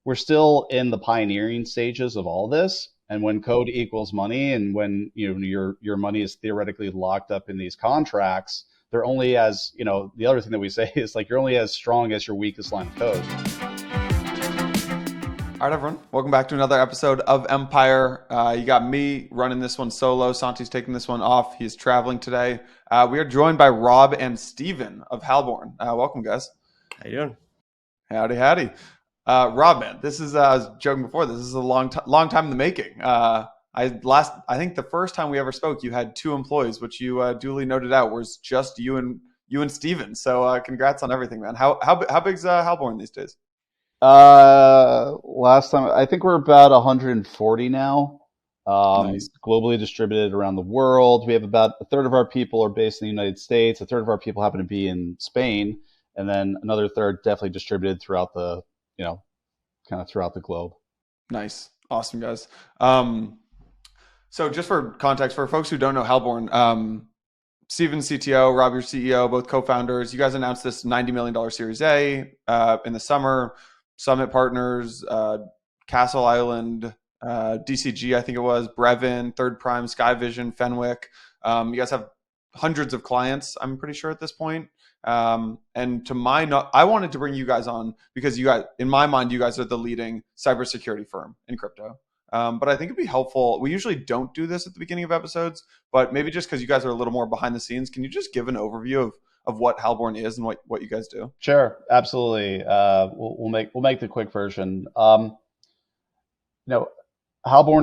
we're still in the pioneering stages of all this. And when code equals money, and when your money is theoretically locked up in these contracts, they're only as, the other thing that we say is like you're only as strong as your weakest line of code. All right, everyone. Welcome back to another episode of Empire. You got me running this one solo. Santi's taking this one off. He's traveling today. We are joined by Rob and Steven of Halborn. Welcome, guys. How you doing? Howdy. Rob, man, this is, I was joking before, this is a long time in the making. I think the first time we ever spoke, you had 2 employees, which you duly noted out was just you and Steven. So congrats on everything, man. How big's Halborn these days? Last time, I think we're about 140 now, Nice. globally distributed around the world. We have about a third of our people are based in the United States. A third of our people happen to be in Spain, and then another third definitely distributed throughout the, kind of throughout the globe. Nice. Awesome, guys. So just for context, for folks who don't know Halborn, Steven, CTO, Rob, your CEO, both co-founders, you guys announced this $90 million Series A in the summer. Summit Partners, Castle Island, DCG, I think it was, Brevin, Third Prime, Skyvision, Fenwick. You guys have hundreds of clients, I'm pretty sure at this point. And I wanted to bring you guys on because in my mind, you guys are the leading cybersecurity firm in crypto. But I think it'd be helpful. We usually don't do this at the beginning of episodes, but maybe just because you guys are a little more behind the scenes, can you just give an overview of what Halborn is and what you guys do? Sure, absolutely. We'll make the quick version. Halborn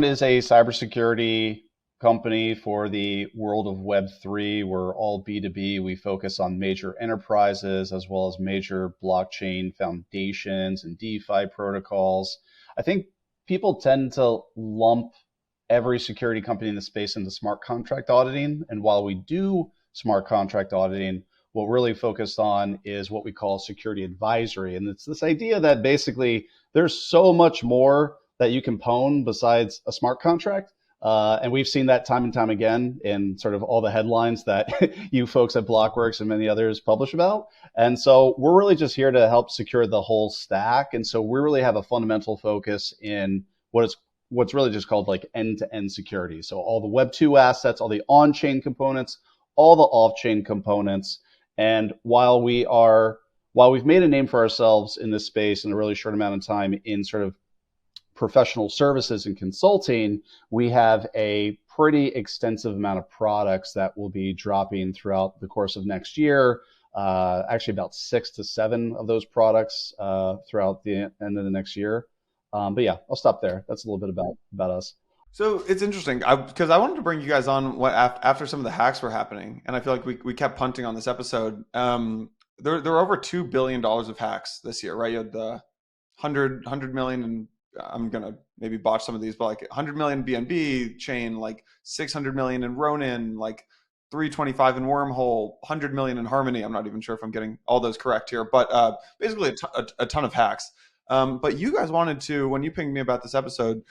is a cybersecurity company for the world of Web3. We're all B2B. We focus on major enterprises as well as major blockchain foundations and DeFi protocols. I think people tend to lump every security company in the space into smart contract auditing. And while we do smart contract auditing, what we're really focused on is what we call security advisory. And it's this idea that basically there's so much more that you can pwn besides a smart contract. And we've seen that time and time again in sort of all the headlines that you folks at Blockworks and many others publish about. And so we're really just here to help secure the whole stack. And so we really have a fundamental focus in what's really just called like end-to-end security. So all the Web 2 assets, all the on-chain components, all the off-chain components. And while we've made a name for ourselves in this space in a really short amount of time in sort of professional services and consulting, we have a pretty extensive amount of products that will be dropping throughout the course of next year. Actually, about 6 to 7 of those products throughout the end of the next year. But yeah, I'll stop there. That's a little bit about us. So it's interesting because I wanted to bring you guys on after some of the hacks were happening, and I feel like we kept punting on this episode. There are over $2 billion of hacks this year, right? You had the 100 million, and I'm gonna maybe botch some of these, but like 100 million BNB chain, like 600 million in Ronin, like 325 in Wormhole, 100 million in Harmony. I'm not even sure if I'm getting all those correct here, but basically a ton of hacks. But you guys wanted to, when you pinged me about this episode,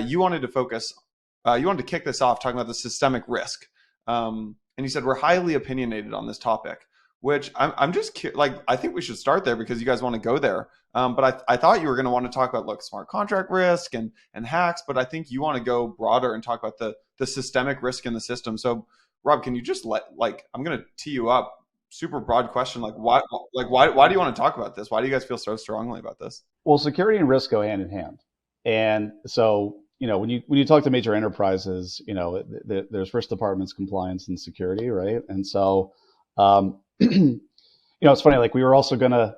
you wanted to kick this off talking about the systemic risk. And you said, we're highly opinionated on this topic, which I'm just like, I think we should start there because you guys want to go there. But I thought you were going to want to talk about smart contract risk and hacks, but I think you want to go broader and talk about the systemic risk in the system. So Rob, can you just I'm going to tee you up. Super broad question. Why do you want to talk about this? Why do you guys feel so strongly about this? Well, security and risk go hand in hand. And so, when you talk to major enterprises, there's risk departments, compliance, and security, right? And so, it's funny, we were also going to,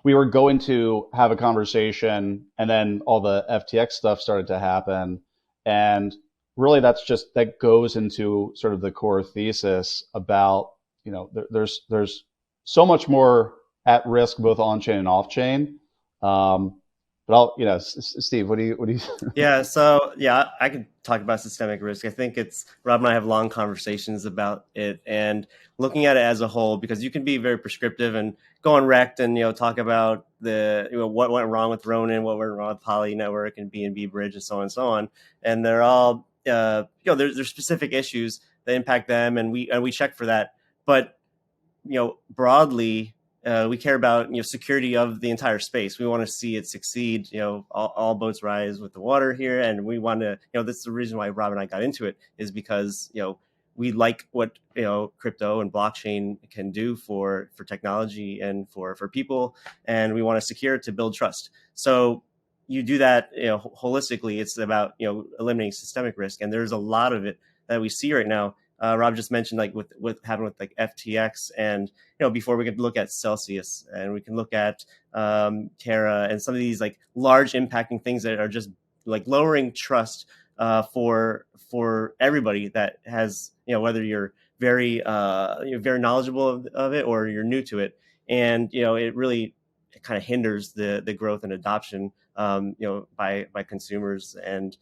we were going to have a conversation, and then all the FTX stuff started to happen. And really that goes into sort of the core thesis about, there's so much more at risk, both on-chain and off-chain. But Steve, what do you? Yeah. So yeah, I could talk about systemic risk. I think Rob and I have long conversations about it and looking at it as a whole, because you can be very prescriptive and go on Rect and, talk about what went wrong with Ronin, what went wrong with Poly Network and BNB Bridge and so on and so on. And they're all, there's specific issues that impact them. And we check for that. But, broadly, we care about security of the entire space. We want to see it succeed. All boats rise with the water here, and we want to. That's the reason why Rob and I got into it, is because we like what crypto and blockchain can do for technology and for people, and we want to secure it to build trust. So you do that holistically. It's about eliminating systemic risk, and there's a lot of it that we see right now. Rob just mentioned like with what happened with like FTX, and before we could look at Celsius, and we can look at Terra, and some of these like large impacting things that are just like lowering trust for everybody that has whether you're very knowledgeable of it or you're new to it, and it really kind of hinders the growth and adoption by consumers, and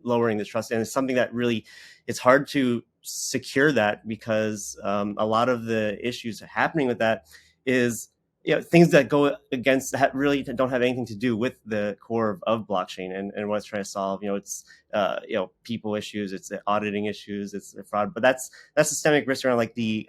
lowering the trust. And it's something that really, it's hard to secure that, because a lot of the issues happening with that is things that go against that really don't have anything to do with the core of blockchain and what it's trying to solve. It's people issues, it's the auditing issues, it's the fraud, but that's systemic risk around like the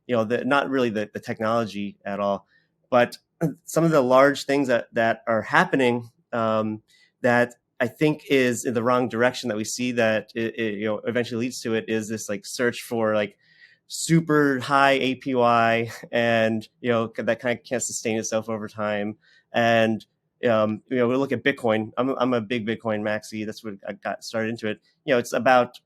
not really the technology at all, but some of the large things that are happening that I think is in the wrong direction, that we see that it eventually leads to it, is this like search for like super high APY, and that kind of can't sustain itself over time. And we look at Bitcoin. I'm a big Bitcoin maxi. That's what I got started into it. It's about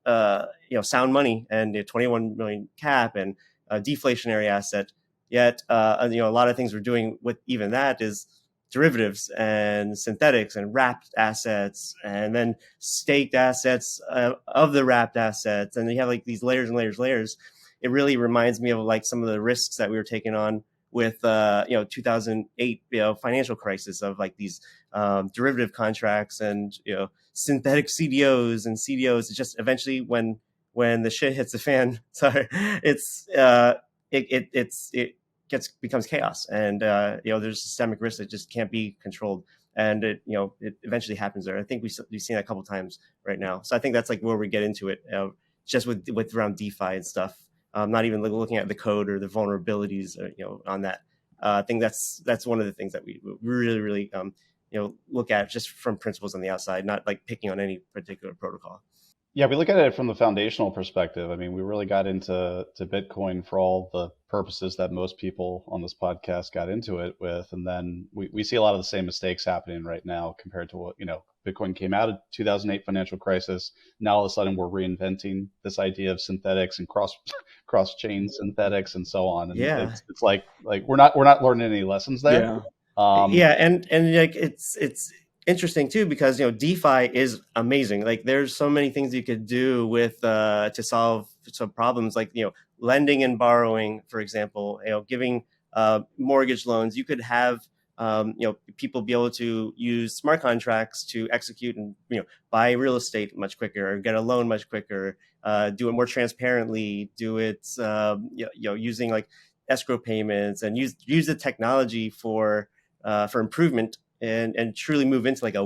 sound money and 21 million cap and a deflationary asset. Yet a lot of things we're doing with even that is derivatives and synthetics and wrapped assets, and then staked assets of the wrapped assets, and you have like these layers and layers. It really reminds me of like some of the risks that we were taking on with 2008 financial crisis, of like these derivative contracts and synthetic CDOs and CDOs. It's just eventually when the shit hits the fan, sorry, it becomes chaos, and there's systemic risk that just can't be controlled, and it eventually happens there. I think we've seen that a couple of times right now. So I think that's like where we get into it, just with around DeFi and stuff. Not even looking at the code or the vulnerabilities, on that. I think that's one of the things that we really look at just from principles on the outside, not like picking on any particular protocol. Yeah, we look at it from the foundational perspective. I mean, we really got into Bitcoin for all the purposes that most people on this podcast got into it with. And then we see a lot of the same mistakes happening right now compared to what, Bitcoin came out of 2008 financial crisis. Now all of a sudden we're reinventing this idea of synthetics and cross-chain synthetics and so on. And yeah, it's like we're not learning any lessons there. Yeah. And like it's interesting too, because DeFi is amazing. Like there's so many things you could do with to solve some problems, like lending and borrowing, for example. Giving mortgage loans. You could have people be able to use smart contracts to execute and buy real estate much quicker, or get a loan much quicker. Do it more transparently. Do it using like escrow payments, and use the technology for improvement. And truly move into like a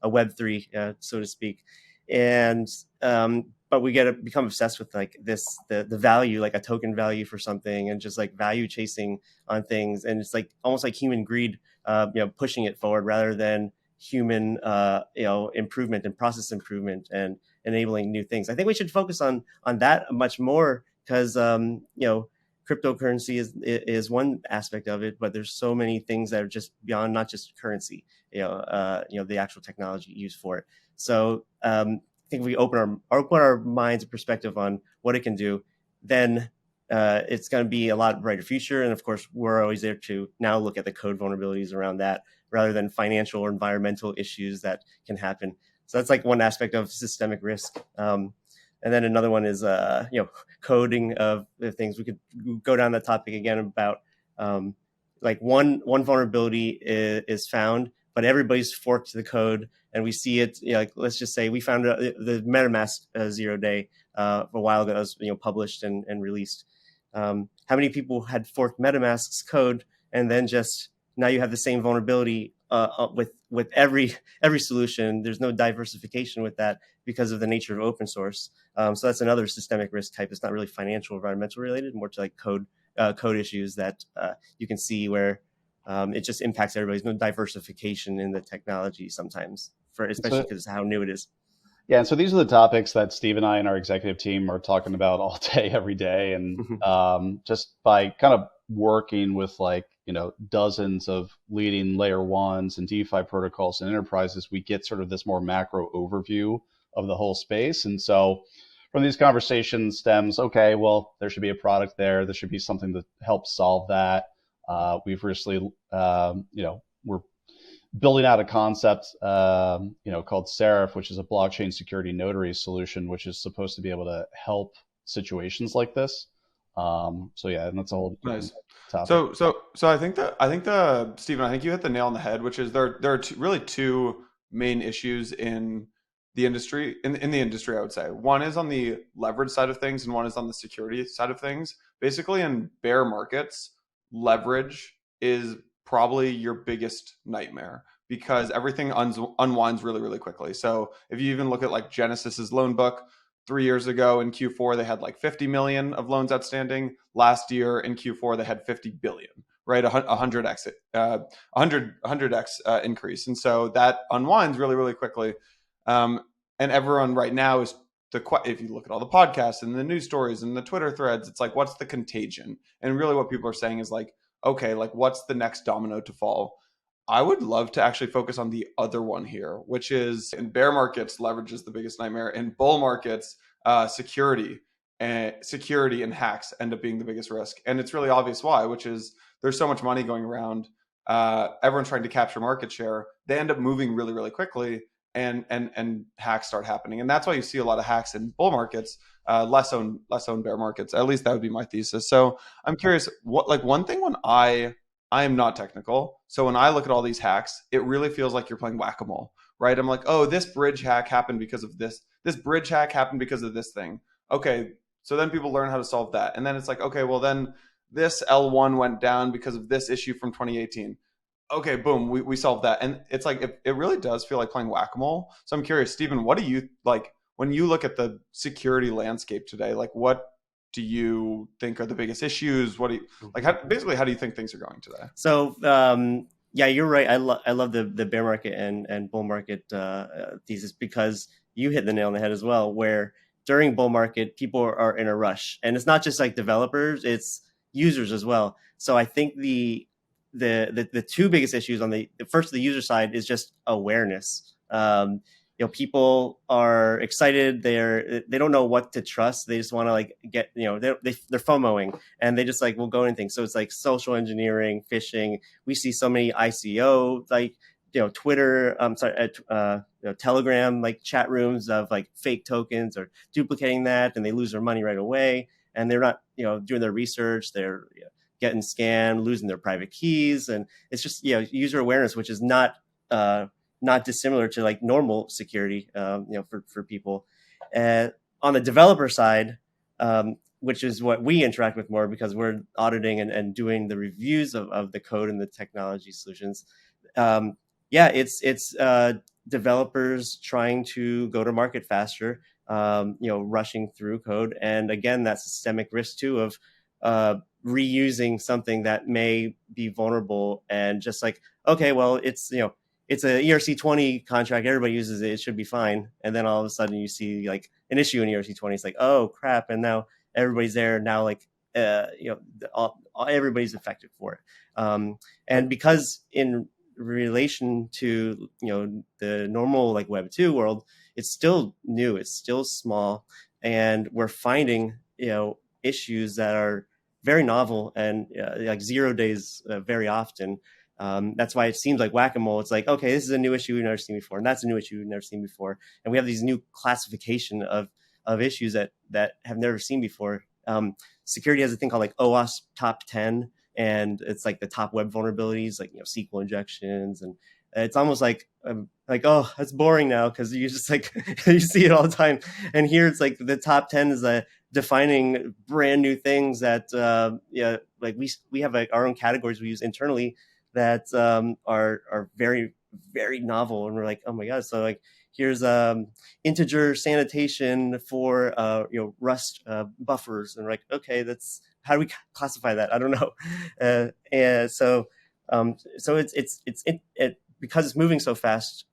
Web3, so to speak. And but we get to become obsessed with like the value, like a token value for something, and just like value chasing on things. And it's like almost like human greed, pushing it forward rather than human, improvement and process improvement and enabling new things. I think we should focus on that much more, because cryptocurrency is one aspect of it, but there's so many things that are just beyond not just currency, the actual technology used for it. So I think if we open our minds and perspective on what it can do, then it's going to be a lot brighter future. And of course, we're always there to now look at the code vulnerabilities around that, rather than financial or environmental issues that can happen. So that's like one aspect of systemic risk. And then another one is, coding of the things. We could go down that topic again about like one vulnerability is found, but everybody's forked the code, and we see it. Like let's just say we found the MetaMask 0 day a while ago. That was published and released. How many people had forked MetaMask's code, and then just now you have the same vulnerability with every solution? There's no diversification with that because of the nature of open source. So that's another systemic risk type. It's not really financial, environmental related, more to like code code issues that you can see where it just impacts everybody. There's no diversification in the technology sometimes, especially because how new it is. Yeah, and so these are the topics that Steve and I and our executive team are talking about all day, every day, and just by kind of working with dozens of leading layer ones and DeFi protocols and enterprises, we get sort of this more macro overview of the whole space. And so from these conversations stems, okay, well, there should be a product there. There should be something that helps solve that. We've recently, we're building out a concept, called Seraph, which is a blockchain security notary solution, which is supposed to be able to help situations like this. And that's a whole nice topic. So I think Stephen, I think you hit the nail on the head, which is there are really two main issues in the industry, in the industry, I would say. One is on the leverage side of things, and one is on the security side of things. Basically, in bear markets, leverage is probably your biggest nightmare because everything unwinds really, really quickly. So if you even look at like Genesis's loan book, 3 years ago in Q4, they had like 50 million of loans outstanding. Last year in Q4, they had 50 billion, right? 100x, 100x increase. And so that unwinds really, really quickly. And everyone right now is if you look at all the podcasts and the news stories and the Twitter threads, it's like, what's the contagion? And really what people are saying is like, okay, like what's the next domino to fall? I would love to actually focus on the other one here, which is in bear markets, leverage is the biggest nightmare. In bull markets, security and hacks end up being the biggest risk. And it's really obvious why, which is there's so much money going around. Everyone's trying to capture market share. They end up moving really, really quickly, and hacks start happening. And that's why you see a lot of hacks in bull markets, less owned bear markets. At least that would be my thesis. So I'm curious, one thing when I am not technical. So when I look at all these hacks, it really feels like you're playing whack-a-mole, right? I'm like, oh, this bridge hack happened because of this. This bridge hack happened because of this thing. Okay, so then people learn how to solve that. And then it's like, okay, well then this L1 went down because of this issue from 2018. Okay, boom, we solved that. And it's like, it really does feel like playing whack-a-mole. So I'm curious, Stephen, what do you like when you look at the security landscape today? Like what do you think are the biggest issues? What do you like? How do you think things are going today? So yeah, you're right. I love the bear market and bull market thesis because you hit the nail on the head as well. Where during bull market, people are in a rush, and it's not just like developers; it's users as well. So I think the two biggest issues on the user side is just awareness. People are excited. They don't know what to trust. They just want to like get, they're FOMOing and they just like will go anything. So it's like social engineering, phishing. We see so many ICO, like, Twitter, Telegram, like chat rooms of like fake tokens or duplicating that, and they lose their money right away. And they're not, doing their research. They're getting scammed, losing their private keys. And it's just, user awareness, which is not dissimilar to like normal security, for people. On the developer side, which is what we interact with more because we're auditing and doing the reviews of the code and the technology solutions. It's developers trying to go to market faster, rushing through code. And again, that systemic risk too of reusing something that may be vulnerable and just like, okay, well, it's a ERC20 contract. Everybody uses it. It should be fine. And then all of a sudden you see like an issue in ERC20. It's like, oh crap. And now everybody's there. Now like, everybody's affected for it. And because in relation to, the normal like Web 2 world, it's still new. It's still small. And we're finding, issues that are very novel and like 0 days very often. That's why it seems like whack-a-mole. It's like, okay, this is a new issue we've never seen before, and that's a new issue we've never seen before, and we have these new classification of issues that have never seen before. Security has a thing called like OWASP top 10, and it's like the top web vulnerabilities, like SQL injections, and it's almost like oh, that's boring now because you just like you see it all the time. And here it's like the top 10 is defining brand new things that like we have like our own categories we use internally that are very very novel, and we're like, oh my god! So like, here's integer sanitation for Rust buffers, and we're like, okay, that's how do we classify that? I don't know. And so it because it's moving so fast.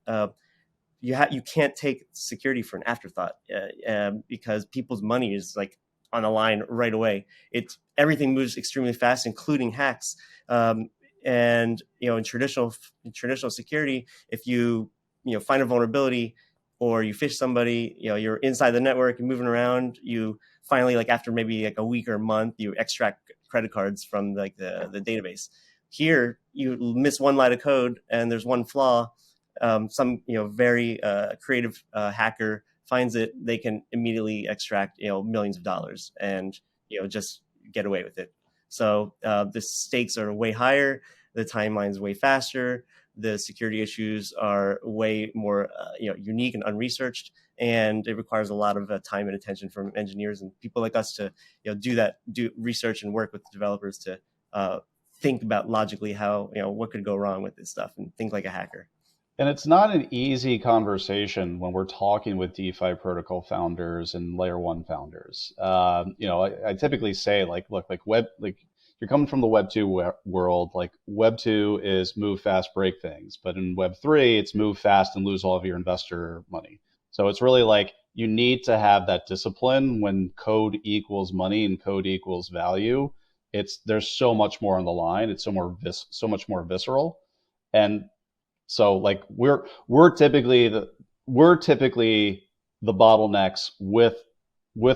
You can't take security for an afterthought because people's money is like on the line right away. Everything moves extremely fast, including hacks. And in traditional security, if you find a vulnerability or you phish somebody, you're inside the network, you're moving around, you finally, like after maybe like a week or a month, you extract credit cards from like the database. Here, you miss one line of code and there's one flaw. Some very creative hacker finds it, they can immediately extract millions of dollars and just get away with it. So the stakes are way higher, the timeline's way faster, the security issues are way more unique and unresearched, and it requires a lot of time and attention from engineers and people like us to do research and work with developers to think about logically how what could go wrong with this stuff and think like a hacker. And it's not an easy conversation when we're talking with DeFi protocol founders and layer one founders. I typically say, look, you're coming from the Web 2 world. Like Web 2 is move fast, break things, but in Web 3, it's move fast and lose all of your investor money. So it's really like you need to have that discipline when code equals money and code equals value. There's so much more on the line. It's so much more visceral, and so like we're typically the bottlenecks with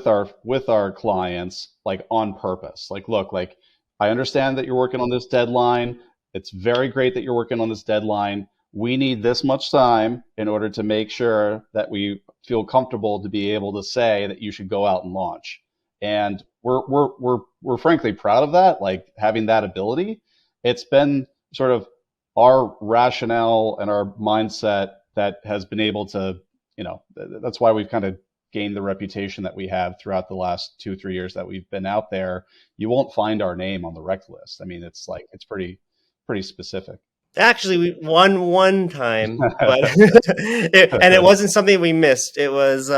our clients, like on purpose. Like, look, like I understand that you're working on this deadline. It's very great that you're working on this deadline. We need this much time in order to make sure that we feel comfortable to be able to say that you should go out and launch. And we're frankly proud of that, like having that ability. It's been sort of our rationale and our mindset that has been able to, that's why we've kind of gained the reputation that we have throughout the last 2-3 years that we've been out there. You won't find our name on the rec list. I mean, it's pretty specific. Actually, we won one time, but and it wasn't something we missed. It was,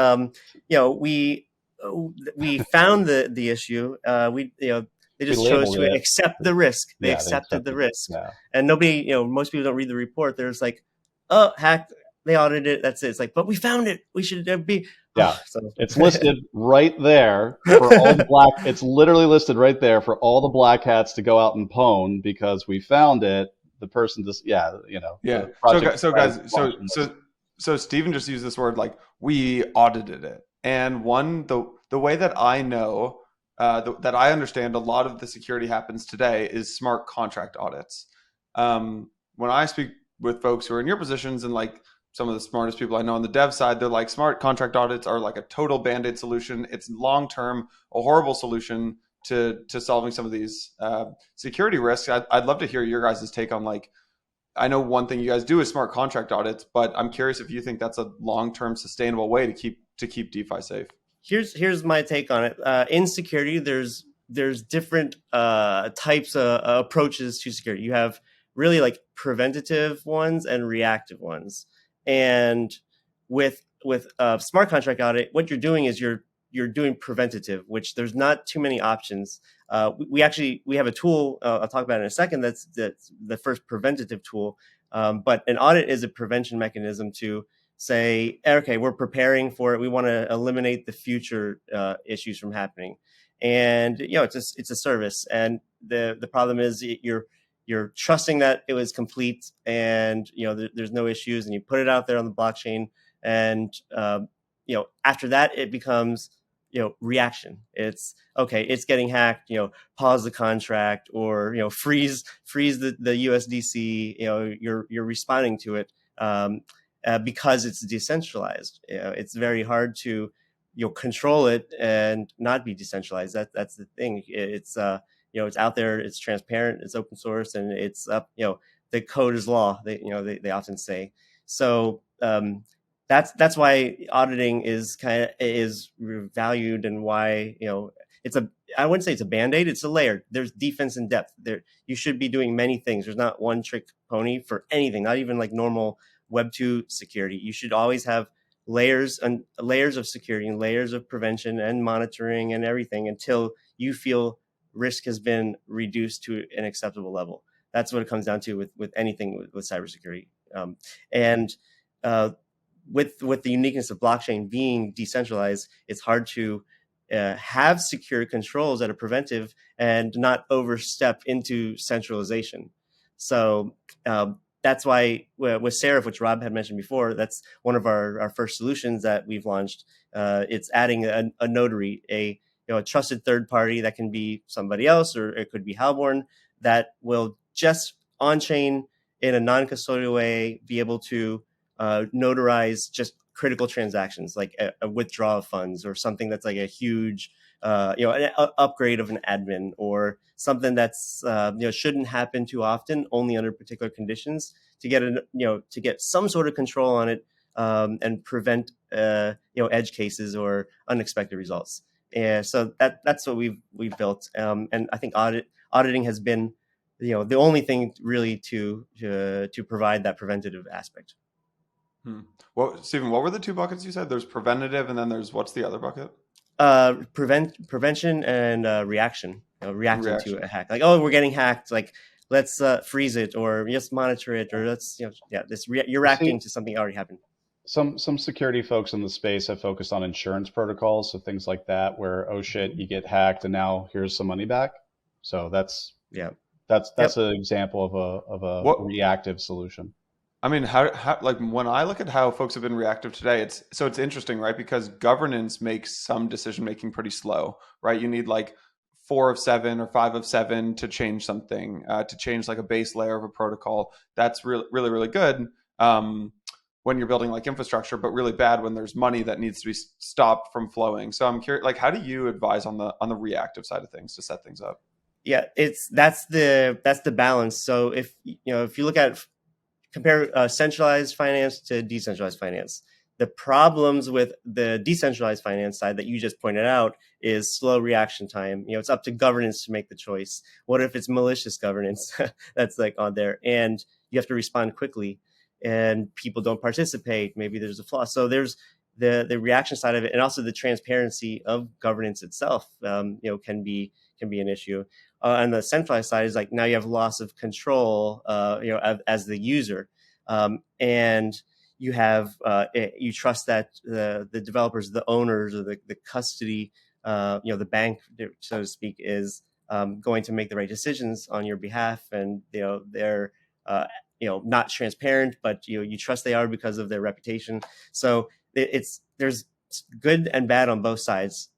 we found the issue. They just chose to accept the risk. They accepted the risk. Yeah. And nobody, most people don't read the report. There's like, oh, hacked. They audited it. That's it. It's like, but we found it. We should be. Yeah. So. It's listed right there for all the black. It's literally listed right there for all the black hats to go out and pwn because we found it. The person just, Yeah. So Stephen just used this word, like we audited it. And the way that I know, that I understand a lot of the security happens today is smart contract audits. When I speak with folks who are in your positions and like some of the smartest people I know on the dev side, they're like, smart contract audits are like a total Band-Aid solution. It's long-term, a horrible solution to solving some of these security risks. I'd love to hear your guys' take on, like, I know one thing you guys do is smart contract audits, but I'm curious if you think that's a long-term sustainable way to keep DeFi safe. Here's my take on it. In security, there's different types of approaches to security. You have really like preventative ones and reactive ones. And with smart contract audit, what you're doing is you're doing preventative, which there's not too many options. We have a tool I'll talk about in a second. That's the first preventative tool. But an audit is a prevention mechanism to say, okay, we're preparing for it. We want to eliminate the future issues from happening. And it's a service. And the problem is you're trusting that it was complete and there's no issues, and you put it out there on the blockchain. And after that, it becomes reaction. It's okay, it's getting hacked, pause the contract, or freeze the USDC. You're responding to it because it's decentralized. It's very hard to control it and not be decentralized. That's the thing. It's it's out there, it's transparent, it's open source, and it's up. The code is law. They often say. So that's why auditing is valued, and why it's I wouldn't say it's a band-aid, it's a layer. There's defense in depth. There, you should be doing many things. There's not one trick pony for anything, not even like normal Web 2 security. You should always have layers and layers of security and layers of prevention and monitoring and everything until you feel risk has been reduced to an acceptable level. That's what it comes down to with anything with cybersecurity. With the uniqueness of blockchain being decentralized, it's hard to have secure controls that are preventive and not overstep into centralization. So that's why with Seraph, which Rob had mentioned before, that's one of our first solutions that we've launched. It's adding a notary, a trusted third party that can be somebody else, or it could be Halborn, that will just on-chain in a non-custodial way be able to notarize just critical transactions like a withdrawal of funds or something that's like a huge an upgrade of an admin or something that's shouldn't happen too often, only under particular conditions, to get some sort of control on it and prevent edge cases or unexpected results. And so that's what we've built, and I think auditing has been the only thing really to provide that preventative aspect. Well, Stephen, what were the two buckets you said? There's preventative, and then there's, what's the other bucket? Prevention and reaction. Reacting to a hack. Like, oh, we're getting hacked. Like, let's freeze it, or just monitor it, or let's you're reacting to something already happened. Some security folks in the space have focused on insurance protocols, so things like that, where oh shit, you get hacked, and now here's some money back. So that's an example of a reactive solution. I mean, how like when I look at how folks have been reactive today, it's interesting, right? Because governance makes some decision making pretty slow, right? You need like 4 of 7 or 5 of 7 to change something, to change like a base layer of a protocol. That's really, really, really good when you're building like infrastructure, but really bad when there's money that needs to be stopped from flowing. So I'm curious, like, how do you advise on the reactive side of things to set things up? Yeah, that's the balance. So if you look at compare centralized finance to decentralized finance. The problems with the decentralized finance side that you just pointed out is slow reaction time. It's up to governance to make the choice. What if it's malicious governance that's like on there, and you have to respond quickly, and people don't participate? Maybe there's a flaw. So there's the reaction side of it, and also the transparency of governance itself. Can be an issue. On the centralized side is like now you have loss of control, as the user, and you have you trust that the developers, the owners, or the custody, the bank, so to speak, is going to make the right decisions on your behalf, and they're not transparent, but you trust they are because of their reputation. So there's good and bad on both sides.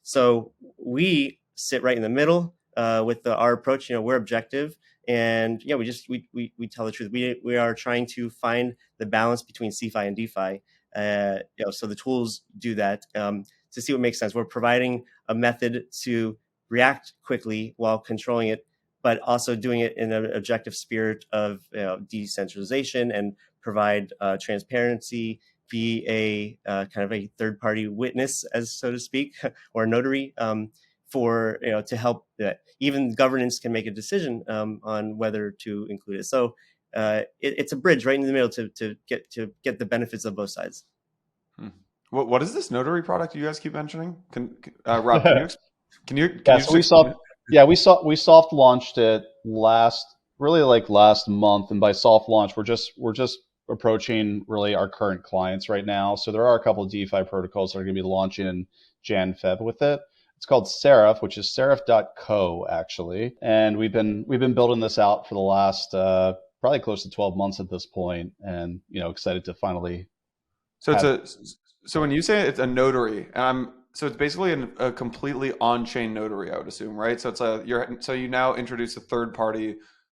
So we sit right in the middle with our approach. We're objective, and we tell the truth. We are trying to find the balance between CeFi and DeFi. So the tools do that to see what makes sense. We're providing a method to react quickly while controlling it, but also doing it in an objective spirit of decentralization, and provide transparency, be a kind of a third-party witness, as so to speak, or a notary, for to help even governance can make a decision on whether to include it. So it's a bridge right in the middle to get the benefits of both sides. What is this notary product you guys keep mentioning? Rob, can you? We soft launched it last month, and by soft launch we're just approaching really our current clients right now. So there are a couple of DeFi protocols that are going to be launching in Jan/Feb with it. It's called Seraph, which is seraph.co actually, and we've been building this out for the last probably close to 12 months at this point, and excited to finally. So when you say it's a notary, so it's basically a completely on-chain notary, I would assume, right? So so you now introduce a third-party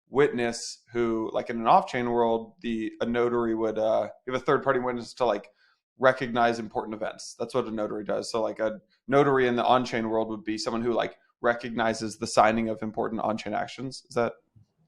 witness who, like in an off-chain world, a notary would you have a third-party witness to like recognize important events. That's what a notary does. So like a notary in the on-chain world would be someone who like recognizes the signing of important on-chain actions. Is that?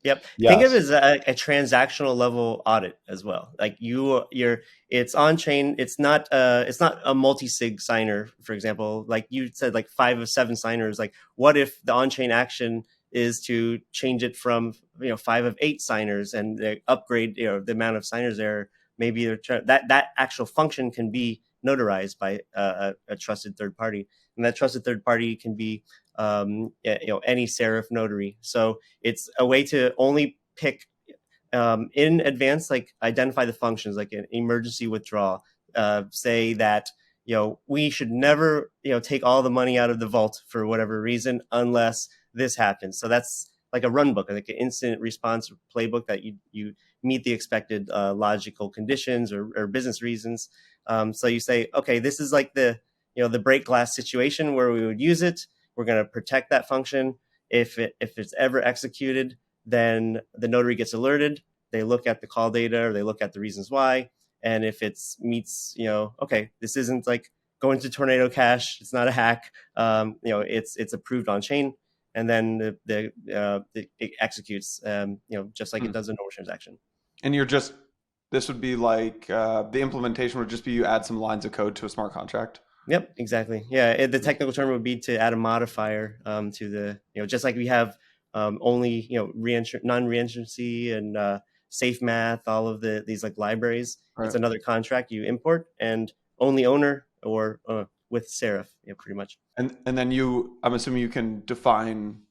Yep. Think of it Yes. as a transactional level audit as well. Like it's on chain. It's not a multi-sig signer, for example. Like you said, like 5 of 7 signers. Like what if the on chain action is to change it from 5 of 8 signers and they upgrade the amount of signers there. Maybe that actual function can be notarized by a trusted third party, and that trusted third party can be any Seraph notary. So it's a way to only pick in advance, like identify the functions, like an emergency withdrawal. Say that we should never take all the money out of the vault for whatever reason unless this happens. So that's like a run book, like an incident response playbook that you meet the expected logical conditions or business reasons. So you say, okay, this is like the break glass situation where we would use it. We're going to protect that function. If it's ever executed, then the notary gets alerted. They look at the call data or they look at the reasons why. And if it meets, okay, this isn't like going to Tornado Cash. It's not a hack. It's approved on chain, and then it executes, just like it does a normal transaction. And this would be like the implementation would just be you add some lines of code to a smart contract. Yep, exactly. Yeah, the technical term would be to add a modifier to the, just like we have only, non-reentrancy and safe math, all of these like libraries. Right. It's another contract you import and only owner or with Seraph, pretty much. And then I'm assuming you can define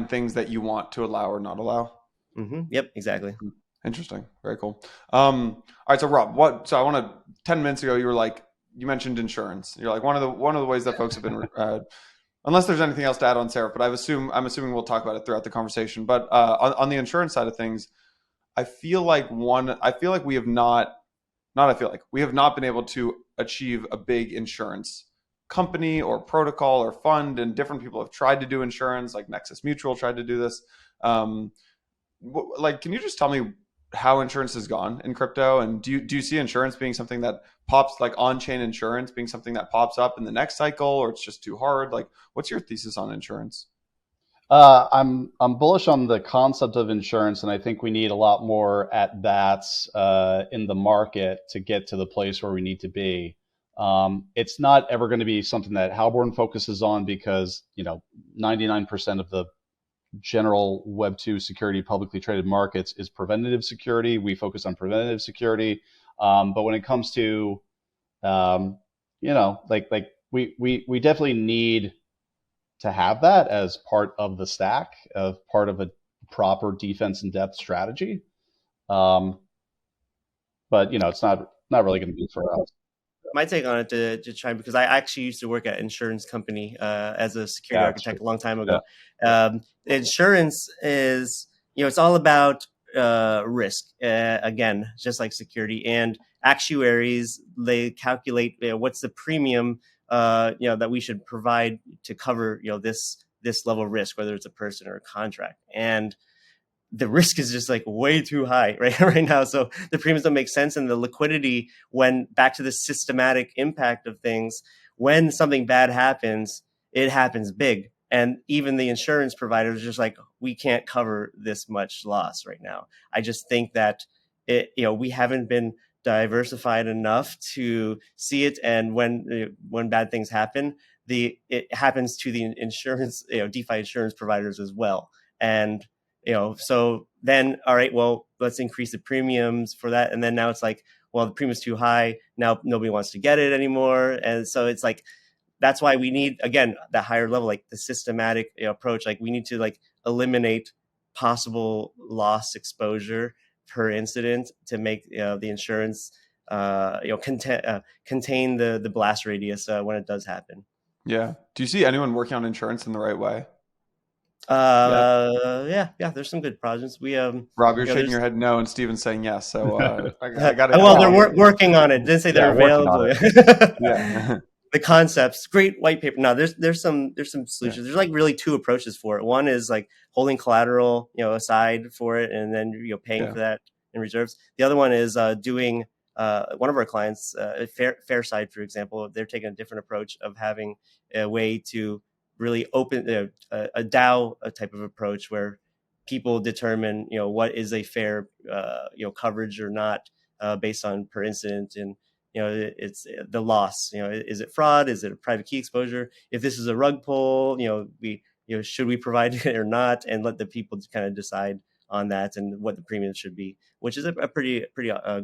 things that you want to allow or not allow. Mm-hmm. Yep, exactly. Interesting. Very cool. All right. So Rob, so I want to, 10 minutes ago, you mentioned insurance. You're like one of the ways that folks have been, unless there's anything else to add on Seraph, but I'm assuming we'll talk about it throughout the conversation. But on the insurance side of things, we have not been able to achieve a big insurance company or protocol or fund, and different people have tried to do insurance, like Maxis Mutual tried to do this. Can you just tell me how insurance has gone in crypto, and do you see insurance being something that pops, like on-chain insurance being something that pops up in the next cycle, or it's just too hard? Like, what's your thesis on insurance? I'm bullish on the concept of insurance, and I think we need a lot more at bats in the market to get to the place where we need to be. It's not ever going to be something that Halborn focuses on because 99% of the general Web 2 security publicly traded markets is preventative security. We focus on preventative security, but when it comes to we definitely need to have that as part of the stack, of part of a proper defense in depth strategy. But it's not really going to be for us. My take on it to try, because I actually used to work at an insurance company as a security architect a long time ago. Yeah. Insurance is, it's all about risk. Again, just like security, and actuaries, they calculate what's the premium that we should provide to cover this level of risk, whether it's a person or a contract. And the risk is just like way too high right now. So the premiums don't make sense. And the liquidity, when back to the systematic impact of things, when something bad happens, it happens big. And even the insurance providers are just like, we can't cover this much loss right now. I just think that we haven't been diversified enough to see it. And when bad things happen, it happens to the insurance, DeFi insurance providers as well. And so then, all right, well, let's increase the premiums for that. And then now it's like, well, the premium's too high. Now nobody wants to get it anymore. And so it's like, that's why we need, again, that higher level, like the systematic approach. Like we need to like eliminate possible loss exposure per incident to make the insurance, contain the blast radius when it does happen. Yeah. Do you see anyone working on insurance in the right way? Yeah, there's some good projects. We Rob, you're shaking your head no, and Steven's saying yes. So I got it. Well, they're working on it. Didn't say they're available. Yeah. The concepts, great white paper. No, there's some solutions. Yeah. There's like really 2 approaches for it. One is like holding collateral, aside for it, and then paying for that in reserves. The other one is doing one of our clients, Fairside, for example. They're taking a different approach of having a way to really open a DAO type of approach where people determine, what is a fair, coverage or not, based on per incident. And, it's the loss, is it fraud? Is it a private key exposure? If this is a rug pull, should we provide it or not? And let the people kind of decide on that and what the premium should be, which is a pretty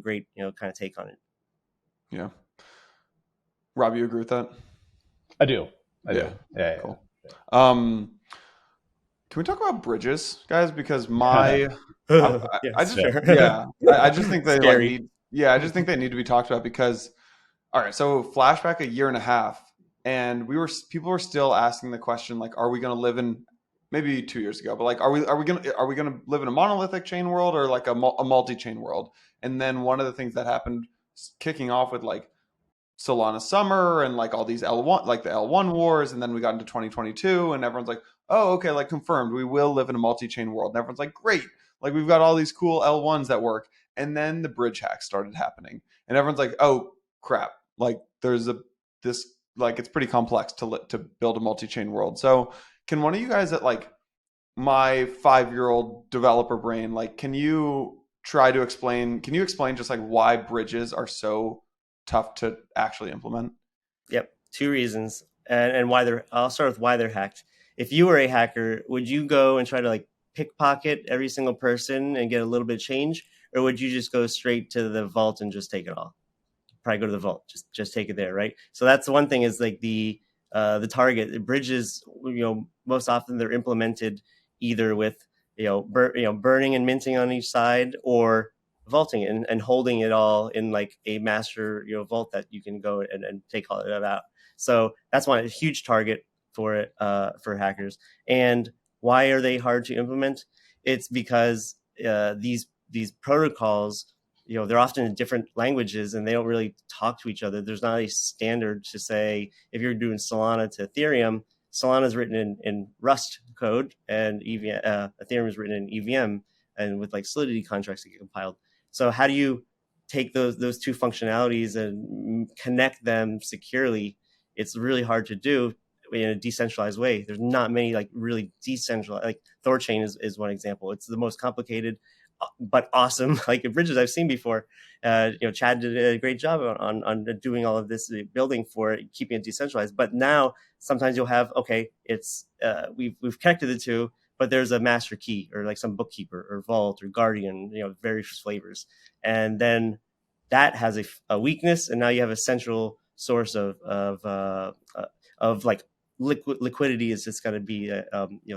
great, kind of take on it. Yeah. Rob, you agree with that? I do. I do. Yeah. Cool. Can we talk about bridges, guys? Because I just think they I just think they need to be talked about because, all right, so flashback a year and a half, and people were still asking the question, like, are we going to live in, maybe 2 years ago, but like, are we going to live in a monolithic chain world or like a multi-chain world? And then one of the things that happened, kicking off with like Solana summer and like all these L1, like the L1 wars, and then we got into 2022, and everyone's like, oh, okay, like confirmed, we will live in a multi-chain world. And everyone's like, great, like we've got all these cool L1s that work. And then the bridge hacks started happening, and everyone's like, oh crap, like there's it's pretty complex to build a multi-chain world. So can one of you guys, at like my 5-year-old developer brain, like, can you explain just like why bridges are so tough to actually implement? Yep, 2 reasons, and why I'll start with why they're hacked. If you were a hacker, would you go and try to like pickpocket every single person and get a little bit of change, or would you just go straight to the vault and just take it all? Probably go to the vault, just take it there, right? So that's one thing, is like the target bridges. Most often they're implemented either with burning and minting on each side, or vaulting and holding it all in like a master vault that you can go and take all of that out. So that's one, a huge target for it, for hackers. And why are they hard to implement? It's because these protocols, they're often in different languages and they don't really talk to each other. There's not a standard to say, if you're doing Solana to Ethereum, Solana is written in Rust code, and Ethereum is written in EVM, and with like Solidity contracts that get compiled. So how do you take those two functionalities and connect them securely? It's really hard to do in a decentralized way. There's not many like really decentralized, like Thorchain is one example. It's the most complicated but awesome like bridges I've seen before. Chad did a great job on doing all of this building for it, keeping it decentralized. But now sometimes you'll have, okay, it's we've connected the two, but there's a master key or like some bookkeeper or vault or guardian, various flavors, and then that has a weakness, and now you have a central source of like liquidity is just going to be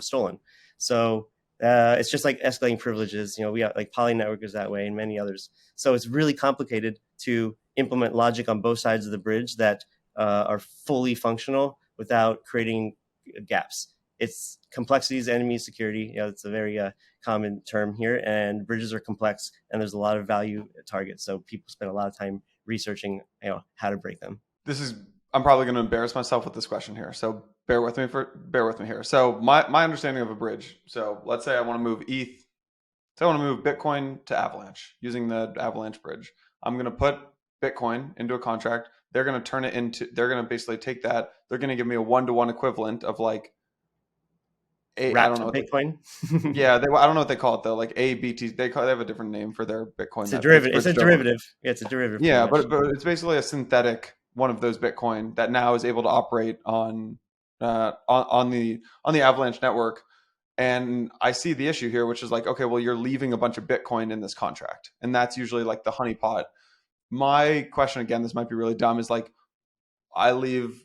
stolen. So it's just like escalating privileges. We got like Poly Network is that way, and many others. So it's really complicated to implement logic on both sides of the bridge that are fully functional without creating gaps. It's complexity is enemy security. It's a very common term here, and bridges are complex, and there's a lot of value targets. So people spend a lot of time researching, how to break them. I'm probably going to embarrass myself with this question here, so bear with me here. So my understanding of a bridge. So let's say I want to move ETH. So I want to move Bitcoin to Avalanche using the Avalanche bridge. I'm going to put Bitcoin into a contract. They're going to basically take that. They're going to give me a 1-to-1 equivalent of like I don't know Bitcoin. I don't know what they call it though. Like ABT, they have a different name for their Bitcoin. It's a derivative. It's a derivative. Yeah, it's a derivative. Yeah, but it's basically a synthetic one of those Bitcoin that now is able to operate on the Avalanche network. And I see the issue here, which is like, okay, well, you're leaving a bunch of Bitcoin in this contract, and that's usually like the honeypot. My question, again, this might be really dumb, is like, I leave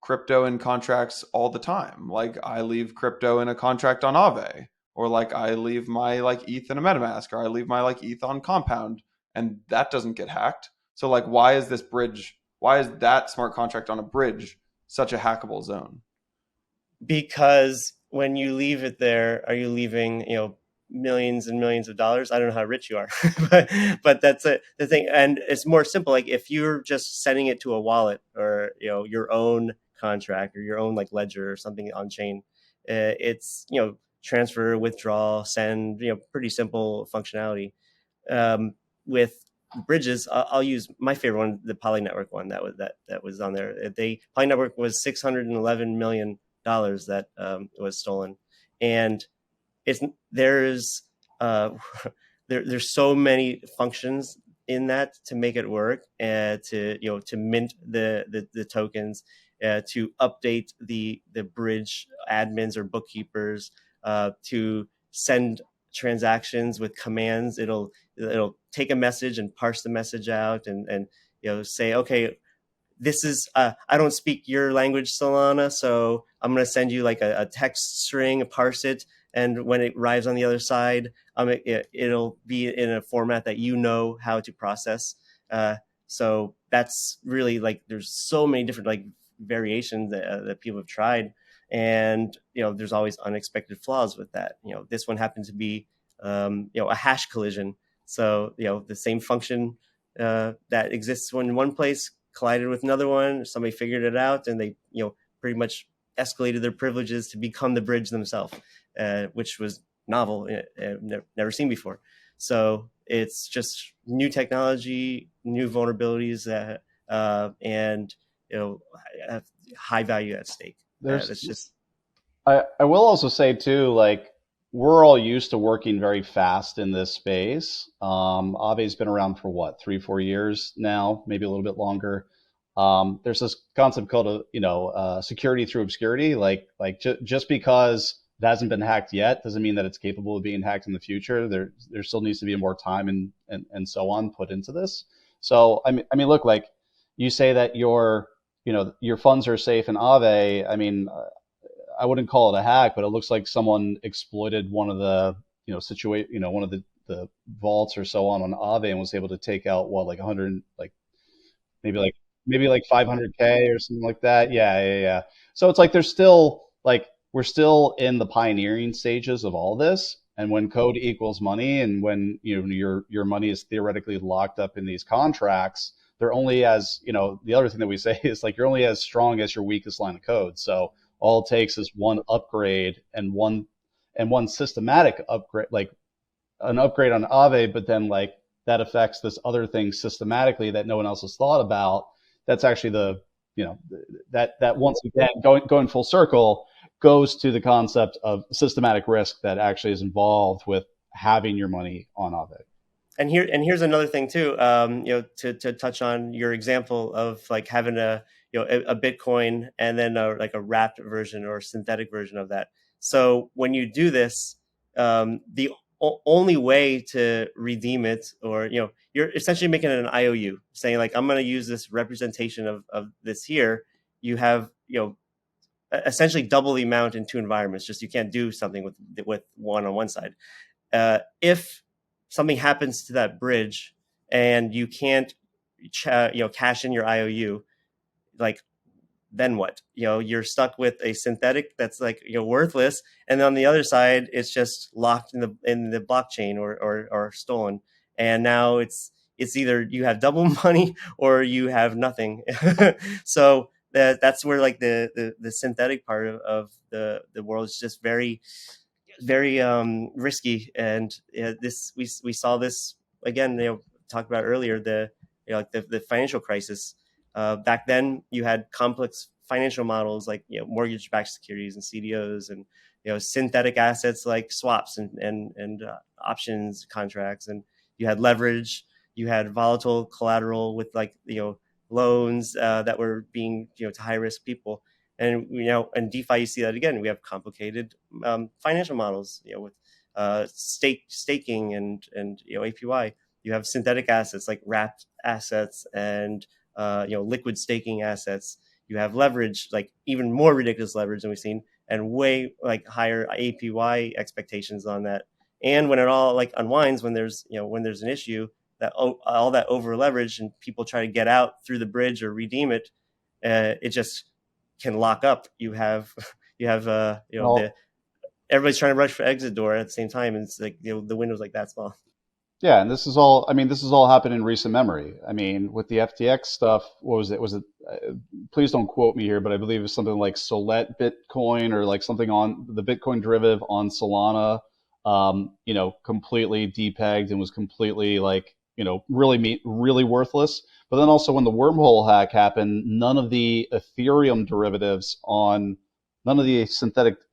crypto in contracts all the time. Like I leave crypto in a contract on Aave, or like I leave my like ETH in a MetaMask, or I leave my like ETH on Compound, and that doesn't get hacked. So like, why is that smart contract on a bridge such a hackable zone? Because when you leave it there, are you leaving, millions and millions of dollars? I don't know how rich you are, but that's the thing. And it's more simple. Like if you're just sending it to a wallet or, your own contract or your own like ledger or something on chain, it's, transfer, withdraw, send, pretty simple functionality. With bridges, I'll use my favorite one, the Poly Network one that was on there. Poly Network was $611 million that was stolen, and there's there's so many functions in that to make it work, to mint the tokens, to update the bridge admins or bookkeepers, to send transactions with commands. It'll take a message and parse the message out, and say, okay, this is I don't speak your language, Solana, so I'm going to send you like a text string, parse it, and when it arrives on the other side, it'll be in a format that you know how to process. So that's really like, there's so many different like variations that people have tried, and there's always unexpected flaws with that. This one happened to be a hash collision. So the same function that exists in one place collided with another one. Somebody figured it out, and they pretty much escalated their privileges to become the bridge themselves, which was novel, never seen before. So it's just new technology, new vulnerabilities, and high value at stake. That's just. I will also say too, like, we're all used to working very fast in this space. Aave's been around for what, 3-4 years now, maybe a little bit longer. There's this concept called security through obscurity. Just because it hasn't been hacked yet doesn't mean that it's capable of being hacked in the future. There still needs to be more time and so on put into this. So I mean, look, like you say that your funds are safe in Aave. I mean, I wouldn't call it a hack, but it looks like someone exploited one of the one of the vaults or so on Aave, and was able to take out like 100, like maybe like 500K or something like that. Yeah. So it's like there's still like, we're still in the pioneering stages of all this. And when code equals money, and when your money is theoretically locked up in these contracts, they're only as, the other thing that we say is like, you're only as strong as your weakest line of code. So all it takes is one upgrade and one systematic upgrade, like an upgrade on Aave, but then like that affects this other thing systematically that no one else has thought about. That's actually that once again, going full circle, goes to the concept of systematic risk that actually is involved with having your money on Aave. And here's another thing too, to touch on your example of like having a Bitcoin and then like a wrapped version or synthetic version of that. So when you do this, the only way to redeem it, or you're essentially making it an IOU, saying like, I'm going to use this representation of this here. You have essentially double the amount in two environments. Just you can't do something with one on one side. If something happens to that bridge and you can't cash in your IOU, like, then what? You're stuck with a synthetic that's like worthless, and on the other side, it's just locked in the blockchain or stolen. And now it's either you have double money or you have nothing. So that's where like the synthetic part of the world is just very, very risky. And we saw this again. Talked about earlier the financial crisis. Back then, you had complex financial models like mortgage-backed securities and CDOs, and synthetic assets like swaps and options contracts, and you had leverage, you had volatile collateral with like loans that were being to high-risk people, and in DeFi you see that again. We have complicated financial models with staking and APY. You have synthetic assets like wrapped assets and liquid staking assets. You have leverage, like even more ridiculous leverage than we've seen, and way like higher APY expectations on that. And when it all like unwinds, when there's an issue, that all that over leverage and people try to get out through the bridge or redeem it, it just can lock up. You have everybody's trying to rush for exit door at the same time, and it's like the window's like that small. Yeah, and this is all happened in recent memory. I mean, with the FTX stuff, what was it? Please don't quote me here, but I believe it was something like Solet Bitcoin, or like something on the Bitcoin derivative on Solana, completely depegged and was completely like, really worthless. But then also when the wormhole hack happened, none of the synthetic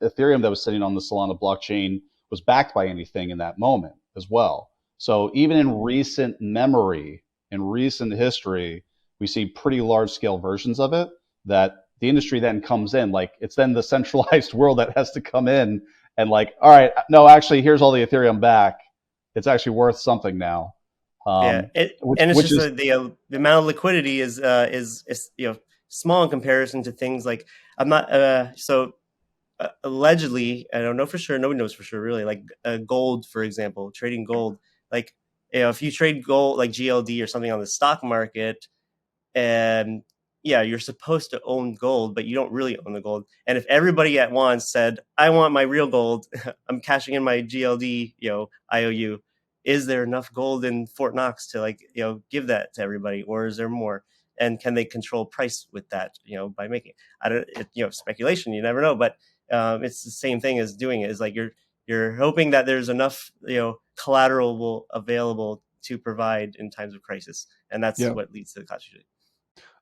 Ethereum that was sitting on the Solana blockchain was backed by anything in that moment as well. So even in recent memory, in recent history, we see pretty large scale versions of it that the industry then comes in. Like, it's then the centralized world that has to come in and like, all right, no, actually, here's all the Ethereum back. It's actually worth something now. And it's just the amount of liquidity is small in comparison to things like allegedly, I don't know for sure, nobody knows for sure really, like gold, for example, trading gold. Like, if you trade gold like GLD or something on the stock market, and you're supposed to own gold, but you don't really own the gold. And if everybody at once said, I want my real gold, I'm cashing in my GLD, IOU, is there enough gold in Fort Knox to give that to everybody, or is there more? And can they control price with that, by making speculation, you never know, but it's the same thing as doing it. Is like you're hoping that there's enough collateral available to provide in times of crisis, and that's what leads to the cost.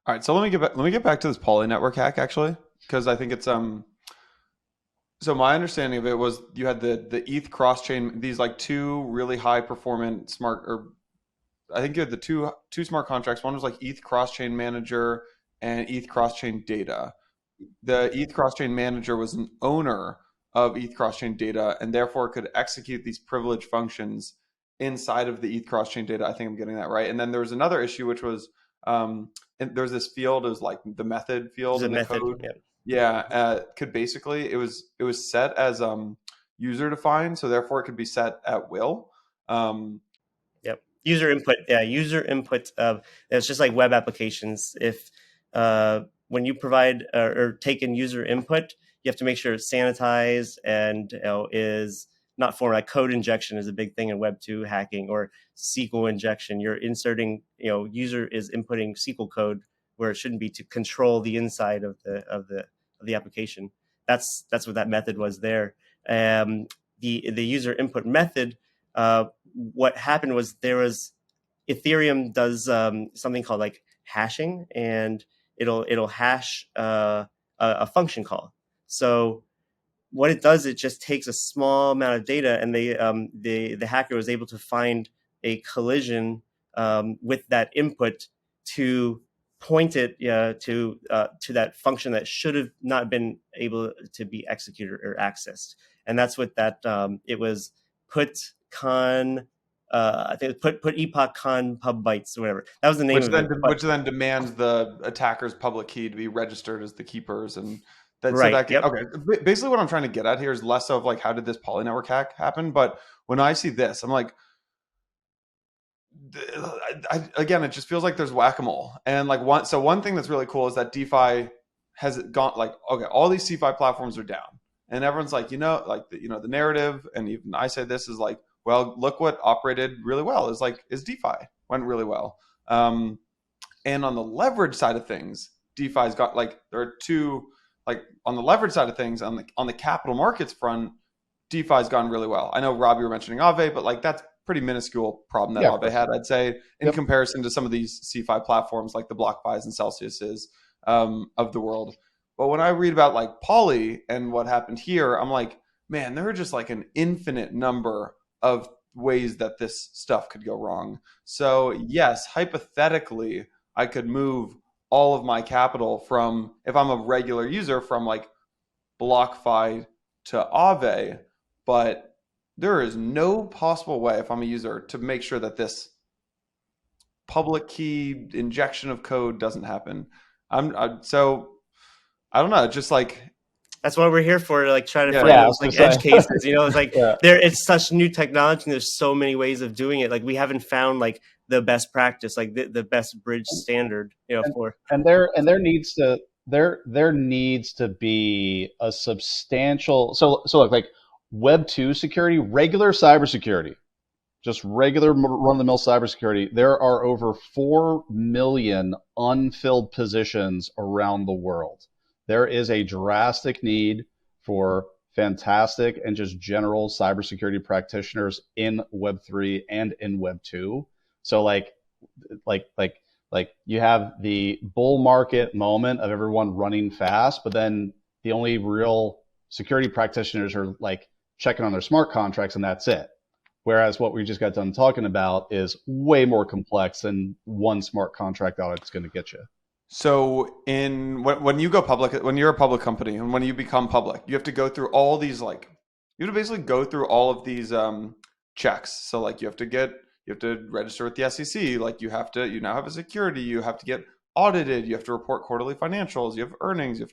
All right, so let me get back to this Poly network hack, actually, because I think it's so my understanding of it was you had the ETH cross chain, these like two really high performant smart, or I think you had the two smart contracts. One was like ETH cross chain manager and ETH cross chain data. The ETH cross chain manager was an owner of ETH cross chain data and therefore could execute these privileged functions inside of the ETH cross chain data. I think I'm getting that right. And then there was another issue, which was and there's this field, it was like the method field in the code. Could basically, it was set as user defined, so therefore it could be set at will. User input. It's just like web applications. If when you provide or take in user input, you have to make sure it's sanitized and is not formed. Like code injection is a big thing in Web 2 hacking, or SQL injection. You're inserting, user is inputting SQL code where it shouldn't be, to control the inside of the application. That's what that method was there. The user input method. What happened was Ethereum does something called like hashing, and it'll hash a function call. So what it does, it just takes a small amount of data, and the hacker was able to find a collision with that input to point it to that function that should have not been able to be executed or accessed. And that's what that it was put con. I think it put epoch con pub bytes or whatever. That was the name of it. Which then demands the attacker's public key to be registered as the keepers, and that, right. So that okay. Basically, what I'm trying to get at here is less of like, how did this Poly network hack happen? But when I see this, I'm like, again, it just feels like there's whack-a-mole. And like one thing that's really cool is that DeFi has gone like, okay, all these CeFi platforms are down, and everyone's like, the narrative, and even I say this is like, well, look what operated really well is DeFi went really well. And on the leverage side of things, DeFi's got there are two, on the leverage side of things, on the capital markets front, DeFi's gone really well. I know, Rob, you were mentioning Aave, but that's pretty minuscule problem that Aave had, I'd say, in comparison to some of these CeFi platforms like the BlockFis and Celsiuses of the world. But when I read about Poly and what happened here, I'm like, man, there are just an infinite number of ways that this stuff could go wrong. So yes, hypothetically, I could move all of my capital from, if I'm a regular user, from BlockFi to Aave, but there is no possible way, if I'm a user, to make sure that this public key injection of code doesn't happen. So I don't know, just that's what we're here for, to try to find those edge cases. It's it's such new technology, and there's so many ways of doing it. We haven't found the best practice, the best bridge standard, and there needs to be a substantial, so look, Web 2 security, regular cybersecurity, just regular run-of-the-mill cybersecurity, there are over 4 million unfilled positions around the world. There is a drastic need for fantastic and just general cybersecurity practitioners in Web3 and in Web 2. So you have the bull market moment of everyone running fast, but then the only real security practitioners are checking on their smart contracts and that's it. Whereas what we just got done talking about is way more complex than one smart contract audit is going to get you. So when you go public, when you're a public company and when you become public, you have to go through all these, like, you have to basically go through all of these checks. So like you have to register with the SEC, like you now have a security, you have to get audited, you have to report quarterly financials, you have earnings, you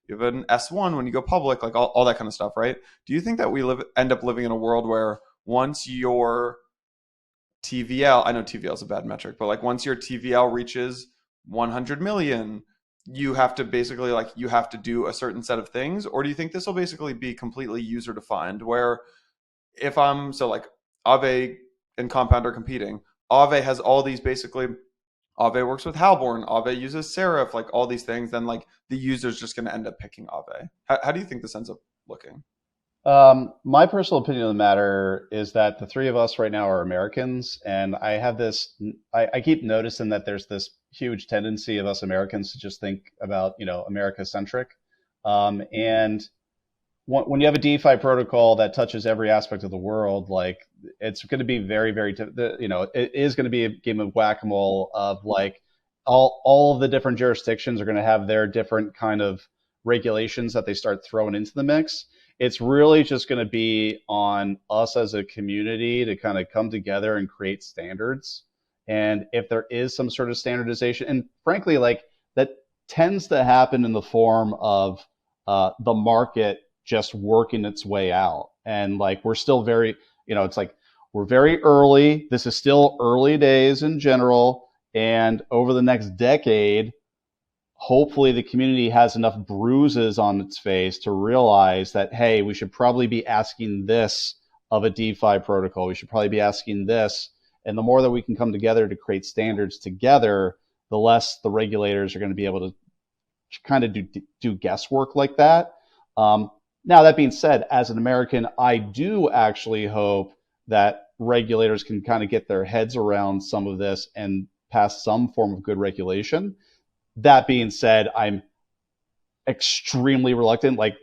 have an S1 when you go public, like all that kind of stuff, right? Do you think that we end up living in a world where once your TVL, I know TVL is a bad metric, but like once your TVL reaches 100 million, you have to basically you have to do a certain set of things? Or do you think this will basically be completely user defined, where if I'm, so like Aave and Compound are competing, Aave has all these, basically Aave works with Halborn, Aave uses Seraph, like all these things, then like the user's just going to end up picking Aave. How do you think this ends up looking? My personal opinion on the matter is that the three of us right now are Americans, and I have this, I keep noticing that there's this huge tendency of us Americans to just think about, America centric. And when you have a DeFi protocol that touches every aspect of the world, like it's going to be very, very, it is going to be a game of whack-a-mole of like all of the different jurisdictions are going to have their different kind of regulations that they start throwing into the mix. It's really just going to be on us as a community to kind of come together and create standards. And if there is some sort of standardization, and frankly, like that tends to happen in the form of the market just working its way out. And like we're still very, it's like we're very early. This is still early days in general. And over the next decade, hopefully the community has enough bruises on its face to realize that, hey, we should probably be asking this of a DeFi protocol. We should probably be asking this. And the more that we can come together to create standards together, the less the regulators are going to be able to kind of do guesswork like that. Now, that being said, as an American, I do actually hope that regulators can kind of get their heads around some of this and pass some form of good regulation. That being said, I'm extremely reluctant. Like,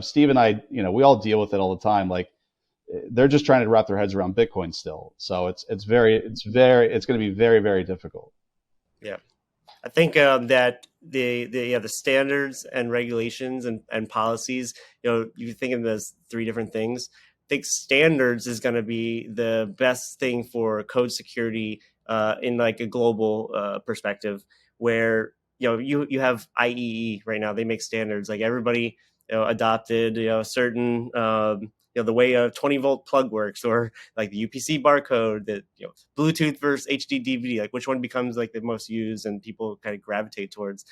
Steve and I, we all deal with it all the time. Like, they're just trying to wrap their heads around Bitcoin still. So it's going to be very, very difficult. Yeah. I think that the standards and regulations and policies, you think of them as three different things. I think standards is going to be the best thing for code security in like a global perspective, where you have IEE right now. They make standards. Like everybody adopted a certain the way a 20-volt plug works, or like the UPC barcode, that Bluetooth versus HD DVD, like which one becomes like the most used and people kind of gravitate towards.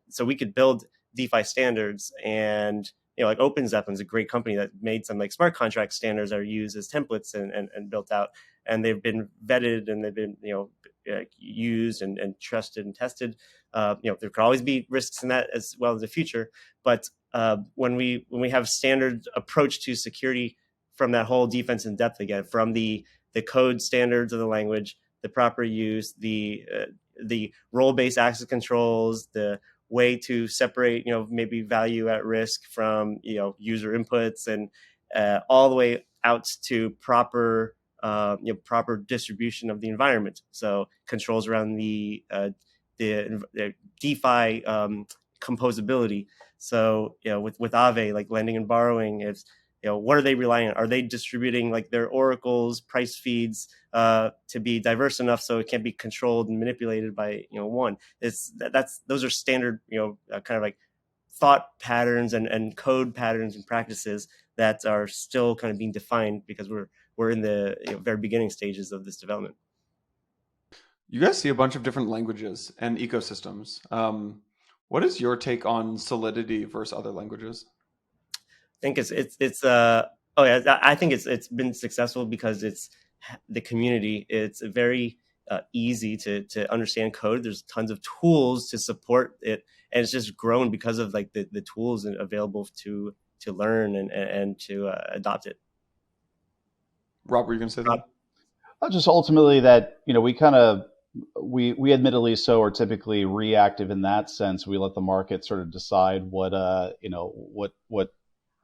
So we could build DeFi standards, and like OpenZepplin's a great company that made some like smart contract standards that are used as templates and built out, and they've been vetted and they've been used and trusted and tested. There could always be risks in that as well in the future, but when we have standard approach to security from that whole defense in depth, again, from the code standards of the language, the proper use, the role-based access controls, the way to separate maybe value at risk from user inputs, and all the way out to proper distribution of the environment. So controls around the DeFi composability. So with Aave, like lending and borrowing, it's what are they relying on? Are they distributing like their oracles, price feeds to be diverse enough so it can't be controlled and manipulated by one? Those are standard kind of like thought patterns and code patterns and practices that are still kind of being defined, because we're in the very beginning stages of this development. You guys see a bunch of different languages and ecosystems. What is your take on Solidity versus other languages? I think I think it's been successful because it's the community. It's very easy to understand code. There's tons of tools to support it, and it's just grown because of like the tools available to learn and to adopt it. Rob, were you going to say that? Just ultimately that we admittedly so are typically reactive in that sense. We let the market sort of decide what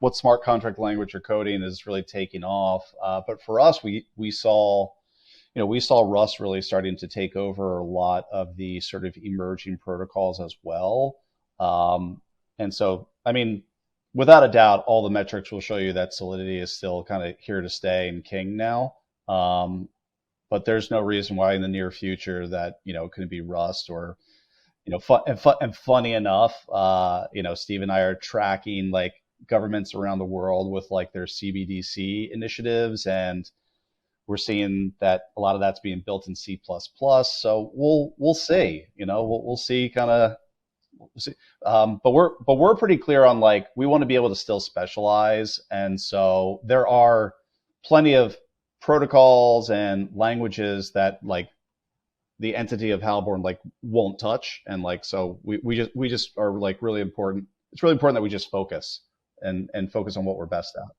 what smart contract language or coding is really taking off. But for us, we saw Rust really starting to take over a lot of the sort of emerging protocols as well. And so, I mean, without a doubt, all the metrics will show you that Solidity is still kind of here to stay and king now. But there's no reason why in the near future that, it couldn't be Rust or, and funny enough, Steve and I are tracking like governments around the world with like their CBDC initiatives, and we're seeing that a lot of that's being built in C++. So we'll see, we'll see kind of. But we're pretty clear on like we want to be able to still specialize, and so there are plenty of protocols and languages that like the entity of Halborn like won't touch, and like so we just are like really important. It's really important that we just focus and focus on what we're best at.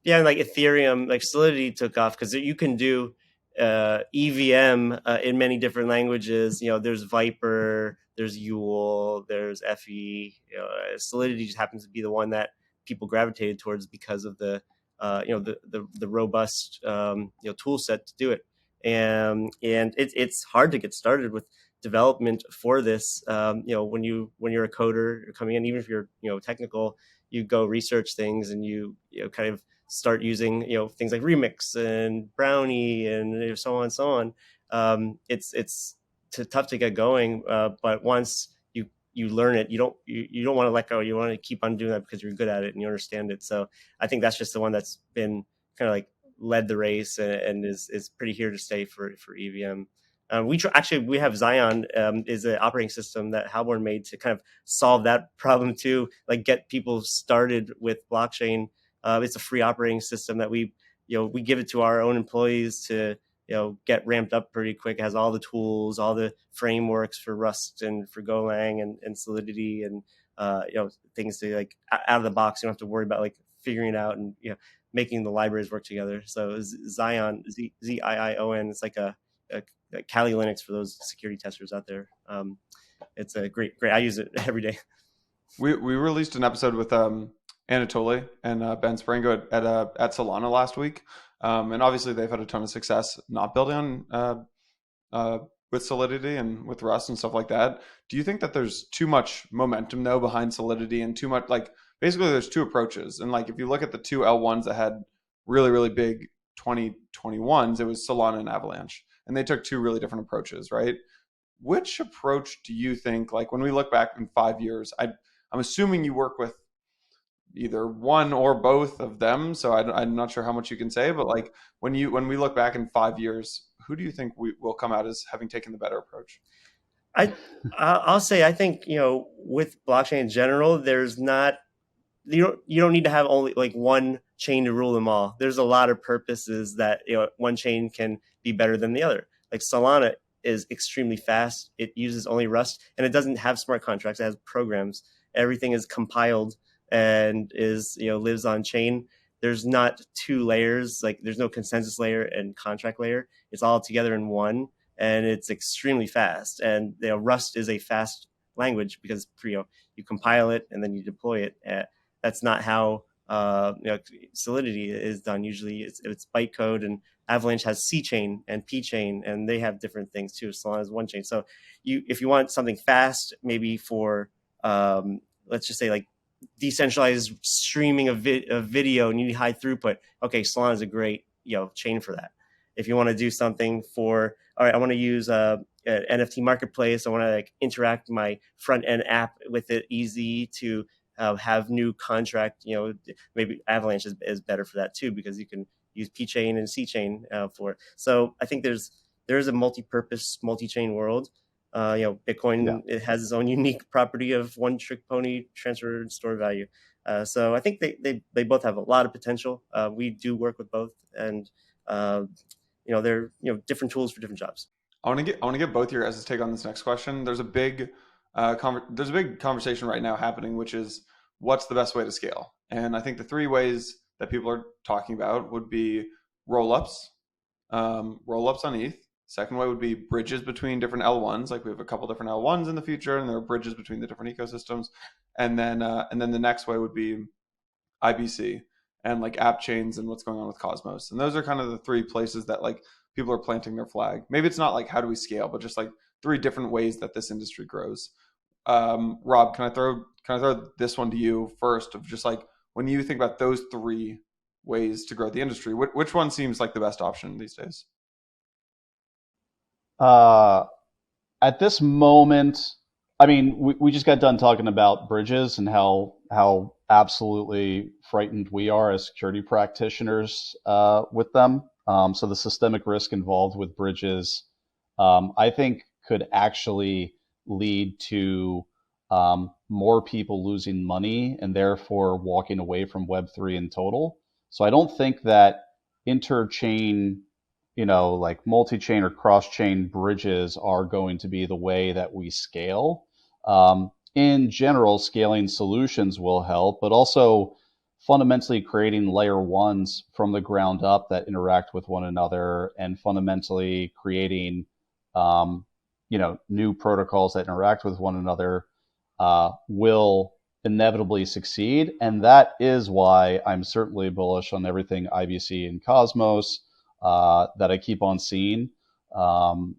Yeah, and like Ethereum, like Solidity took off because you can do EVM in many different languages. There's Viper, there's Yule, there's FE. Solidity just happens to be the one that people gravitated towards because of the robust tool set to do it. And it's hard to get started with development for this. When you're a coder, you're coming in, even if you're technical, you go research things and you kind of start using things like Remix and Brownie and so on and so on. It's tough to get going, but once you learn it, you don't want to let go. You want to keep on doing that because you're good at it and you understand it. So I think that's just the one that's been kind of like led the race and is pretty here to stay for EVM. We have Zion is an operating system that Halborn made to kind of solve that problem too, like get people started with blockchain. It's a free operating system that we give it to our own employees to get ramped up pretty quick. It has all the tools, all the frameworks for Rust and for Golang and Solidity and things to like out of the box. You don't have to worry about like figuring it out and making the libraries work together. So Zion, Zion, it's like a Kali Linux for those security testers out there. It's a great. I use it every day. We released an episode with Anatoly and Ben Springo at Solana last week, and obviously they've had a ton of success not building on with Solidity and with Rust and stuff like that. Do you think that there's too much momentum though behind Solidity and too much like basically there's two approaches, and like if you look at the two L1s that had really big 2021s, it was Solana and Avalanche, and they took two really different approaches, right? Which approach do you think, like when we look back in 5 years, I'm assuming you work with either one or both of them, so I'm not sure how much you can say, but like when we look back in 5 years, who do you think we will come out as having taken the better approach? I'll say I think with blockchain in general, there's not you don't need to have only like one chain to rule them all. There's a lot of purposes that one chain can be better than the other. Like Solana is extremely fast. It uses only Rust and it doesn't have smart contracts. It has programs. Everything is compiled and is lives on chain. There's not two layers, like there's no consensus layer and contract layer. It's all together in one, and it's extremely fast. And Rust is a fast language because you compile it and then you deploy it. That's not how Solidity is done. Usually it's bytecode, and Avalanche has C chain and P chain, and they have different things too. Solana is one chain. So if you want something fast, maybe for let's just say like decentralized streaming of video and you need high throughput, okay, Solana is a great chain for that. If you want to do something for, all right, I want to use an NFT marketplace, I want to like interact my front end app with it easy to have new contract, maybe Avalanche is better for that too, because you can use P chain and C chain for it. So I think there's a multi-purpose, multi-chain world. Bitcoin, it has its own unique property of one trick pony, transfer and store value. So I think they both have a lot of potential. We do work with both, and they're different tools for different jobs. I want to get both your guys' take on this next question. There's a big conversation right now happening, which is what's the best way to scale? And I think the three ways that people are talking about would be rollups on ETH. Second way would be bridges between different L1s. Like we have a couple different L1s in the future, and there are bridges between the different ecosystems. And then the next way would be IBC, and like app chains and what's going on with Cosmos. And those are kind of the three places that like people are planting their flag. Maybe it's not like how do we scale, but just like three different ways that this industry grows. Rob, can I throw this one to you first? Of just like when you think about those three ways to grow the industry, which one seems like the best option these days? At this moment, I mean, we just got done talking about bridges and how absolutely frightened we are as security practitioners with them. So the systemic risk involved with bridges, I think, could actually lead to more people losing money and therefore walking away from Web3 in total. So I don't think that interchain, like multi-chain or cross-chain bridges are going to be the way that we scale. In general, scaling solutions will help, but also fundamentally creating layer ones from the ground up that interact with one another and fundamentally creating, new protocols that interact with one another will inevitably succeed. And that is why I'm certainly bullish on everything IBC and Cosmos that I keep on seeing. And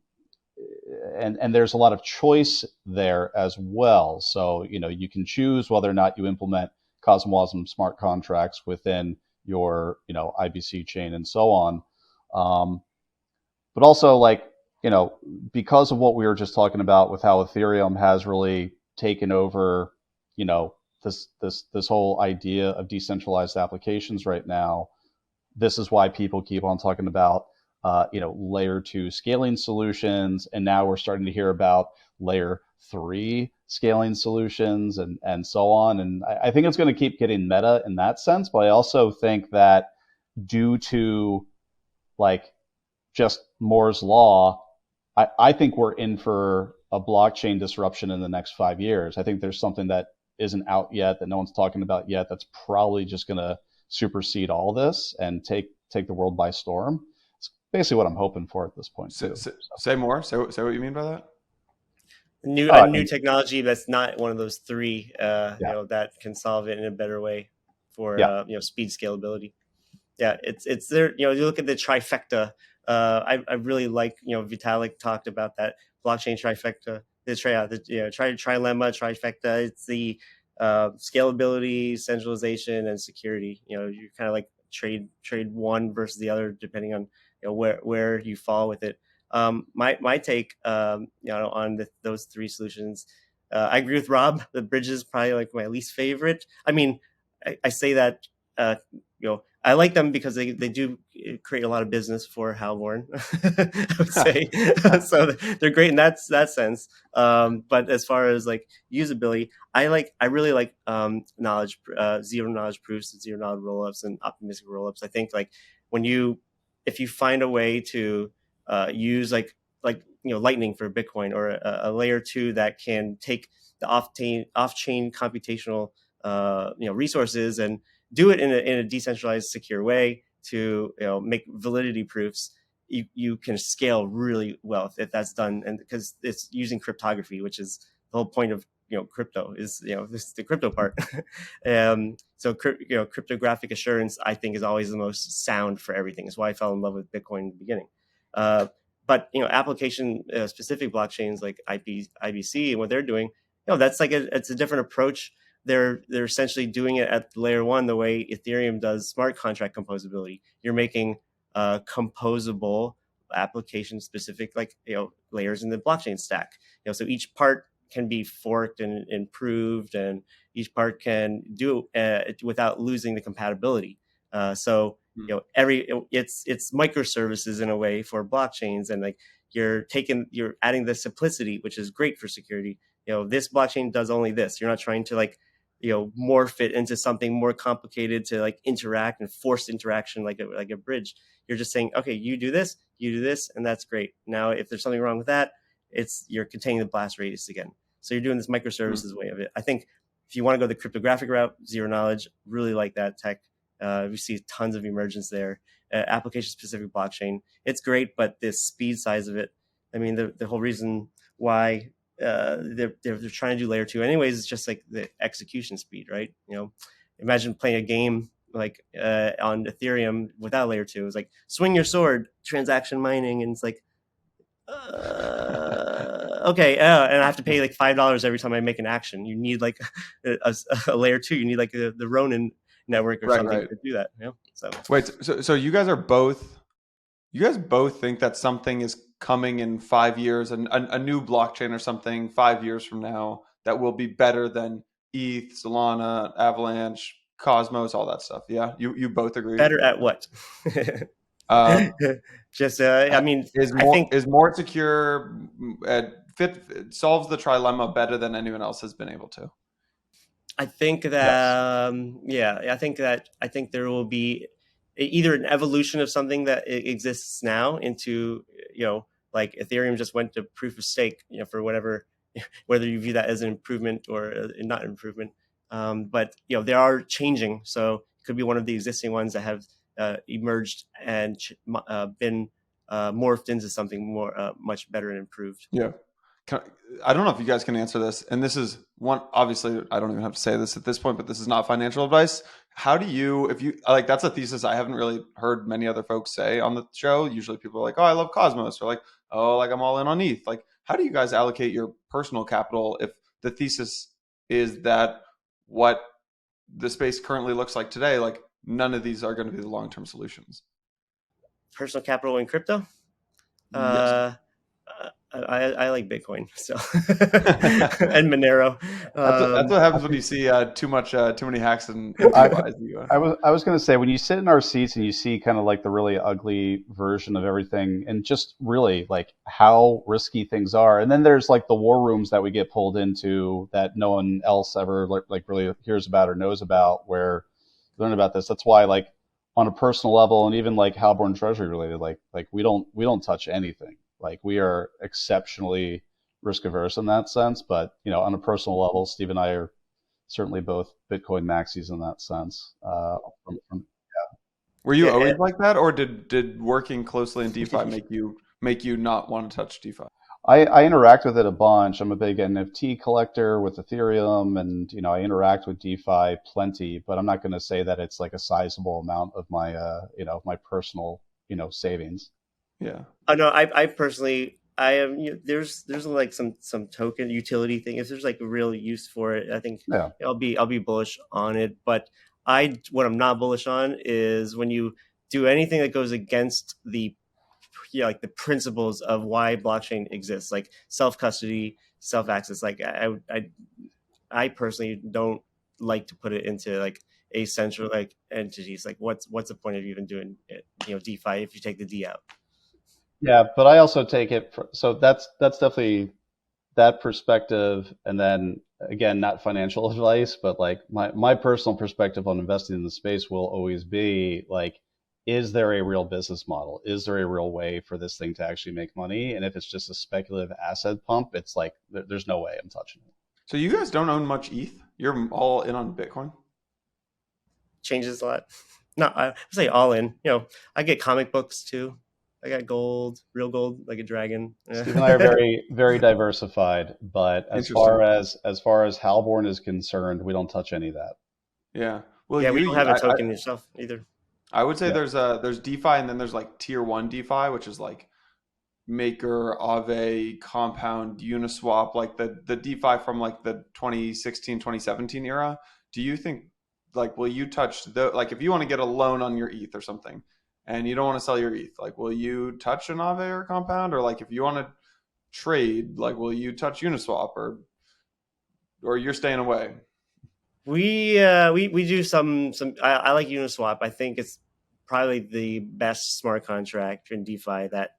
there's a lot of choice there as well. So, you can choose whether or not you implement CosmWasm smart contracts within your, IBC chain and so on. But also, like, because of what we were just talking about with how Ethereum has really taken over, this whole idea of decentralized applications right now, this is why people keep on talking about layer 2 scaling solutions, and now we're starting to hear about layer 3 scaling solutions and so on. And I think it's going to keep getting meta in that sense, but I also think that due to like just Moore's law, I think we're in for a blockchain disruption in the next 5 years. I think there's something that isn't out yet that no one's talking about yet that's probably just going to supersede all this and take the world by storm. It's basically what I'm hoping for at this point too. Say more. Say what you mean by that. A new technology that's not one of those three, that can solve it in a better way for speed, scalability. Yeah, it's there. You look at the trifecta. I really like, Vitalik talked about that blockchain trifecta. The trilemma trifecta. It's the scalability, centralization, and security. You're kind of like trade one versus the other depending on where you fall with it. My take, on those three solutions, I agree with Rob. The bridge is probably like my least favorite. I mean, I say that, I like them because they do create a lot of business for Halborn, I would say. So they're great in that sense. But as far as like usability, I really like knowledge, zero knowledge proofs, zero knowledge rollups, and optimistic rollups. I think like if you find a way to use like Lightning for Bitcoin, or a layer 2 that can take the off-chain computational resources and do it in a decentralized, secure way to make validity proofs, you can scale really well if that's done, and because it's using cryptography, which is the whole point of crypto is this is the crypto part. So cryptographic assurance, I think, is always the most sound for everything. It's why I fell in love with Bitcoin in the beginning. But application specific blockchains like IBC and what they're doing, that's like it's a different approach. They're essentially doing it at layer 1 the way Ethereum does smart contract composability. You're making composable application specific layers in the blockchain stack. So each part can be forked and improved, and each part can do without losing the compatibility. So it's microservices in a way for blockchains, and like you're adding the simplicity, which is great for security. This blockchain does only this. You're not trying to morph it into something more complicated to interact and forced interaction like a bridge. You're just saying, okay, you do this, and that's great. Now, if there's something wrong with that, you're containing the blast radius again. So you're doing this microservices way of it. I think if you want to go the cryptographic route, zero knowledge, really like that tech. We see tons of emergence there. Application-specific blockchain, it's great, but the speed size of it, I mean, the whole reason why they're trying to do layer 2 anyways is just like the execution speed, right? imagine playing a game like on Ethereum without layer 2. It's like swing your sword, transaction mining, and it's like okay, and I have to pay like $5 every time I make an action. You need like a layer 2. You need like the Ronin network or something to do that. So wait, so you guys both think that something is coming in 5 years, and a new blockchain or something 5 years from now that will be better than ETH, Solana, Avalanche, Cosmos, all that stuff? Yeah, you both agree. Better at what? Just I mean, I think is more secure. Solves the trilemma better than anyone else has been able to. I think that I think there will be either an evolution of something that exists now into, like Ethereum just went to proof of stake, for whatever, whether you view that as an improvement or not an improvement. But they are changing, so it could be one of the existing ones that have emerged and been morphed into something more much better and improved. Yeah. I don't know if you guys can answer this, and this is one, obviously I don't even have to say this at this point, but this is not financial advice. How do you, if you like, that's a thesis I haven't really heard many other folks say on the show. Usually people are like, oh, I love Cosmos, or like, oh, like I'm all in on ETH. Like, how do you guys allocate your personal capital if the thesis is that what the space currently looks like today, like none of these are going to be the long-term solutions? Personal capital in crypto? Yes. I like Bitcoin, so and Monero. That's what happens when you see too many hacks and I was going to say, when you sit in our seats and you see kind of like the really ugly version of everything, and just really like how risky things are, and then there's like the war rooms that we get pulled into that no one else ever like really hears about or knows about, where you learn about this. That's why, like, on a personal level, and even like Halborn Treasury related, like we don't touch anything. Like, we are exceptionally risk averse in that sense, but on a personal level, Steve and I are certainly both Bitcoin maxis in that sense. Were you always like that, or did working closely in DeFi make you not want to touch DeFi? I interact with it a bunch. I'm a big NFT collector with Ethereum, and I interact with DeFi plenty, but I'm not going to say that it's like a sizable amount of my my personal savings. Yeah. Oh no, I personally, I am. There's like some token utility thing. If there's like a real use for it, I think I'll be bullish on it. But what I'm not bullish on is when you do anything that goes against the like the principles of why blockchain exists, like self custody, self access. Like I personally don't like to put it into like a central like entities. Like what's the point of even doing it? DeFi if you take the D out. Yeah, but I also take it so that's definitely that perspective, and then again, not financial advice, but like my personal perspective on investing in the space will always be like, is there a real business model? Is there a real way for this thing to actually make money? And if it's just a speculative asset pump, it's like there's no way I'm touching it. So you guys don't own much ETH? You're all in on Bitcoin? Changes a lot. No, I say all in. I get comic books too. I got gold, real gold, like a dragon. Steve and I are very, very diversified, but as far as Halborn is concerned, we don't touch any of that. Yeah. Well, we don't have a token yourself either. I would say there's DeFi, and then there's like tier 1 DeFi, which is like Maker, Aave, Compound, Uniswap, like the DeFi from like the 2016, 2017 era. Do you think, like, will you touch like if you want to get a loan on your ETH or something, and you don't want to sell your ETH, like, will you touch an Aave or Compound? Or like, if you want to trade, like, will you touch Uniswap, or you're staying away? We do some. I like Uniswap. I think it's probably the best smart contract in DeFi that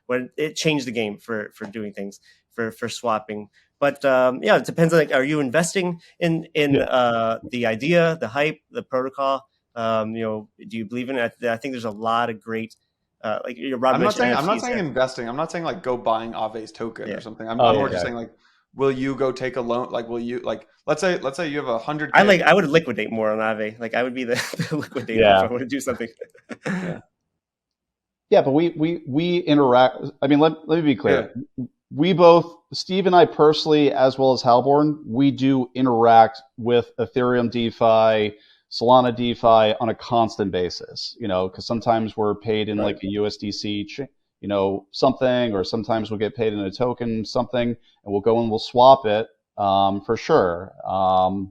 when it changed the game for doing things for swapping. But it depends on, like, are you investing in the idea, the hype, the protocol? Do you believe in it? I think there's a lot of great, like Rob I'm not saying NFTs, investing. I'm not saying like go buying Aave's token or something. I'm more just saying, like, will you go take a loan? Like, will you, like, let's say you have 100. I would liquidate more on Aave. Like, I would be the liquidator if I want to do something. Yeah, but we interact. I mean, let me be clear. Yeah. We both, Steve and I personally, as well as Halborn, we do interact with Ethereum DeFi, Solana DeFi on a constant basis, because sometimes we're paid in like a USDC, something, or sometimes we'll get paid in a token, something, and we'll go and we'll swap it for sure.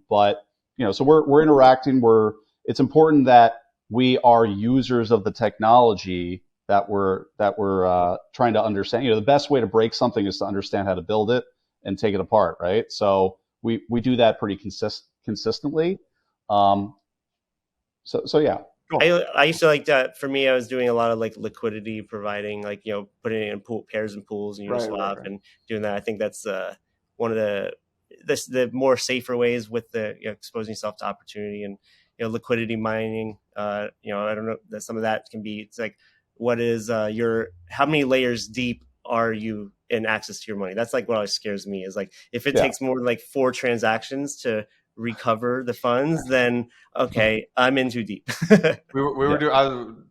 But so we're interacting. It's important that we are users of the technology that we're trying to understand. The best way to break something is to understand how to build it and take it apart, right? So we do that pretty consistently. So yeah. Cool. I used to like that. For me, I was doing a lot of like liquidity providing, like putting it in pairs and pools and Uniswap and doing that. I think that's one of the more safer ways with the exposing yourself to opportunity and liquidity mining. I don't know that some of that can be. It's like, what is how many layers deep are you in access to your money? That's like what always scares me, is like if it takes more than like 4 transactions to recover the funds, then okay, I'm in too deep. we were doing.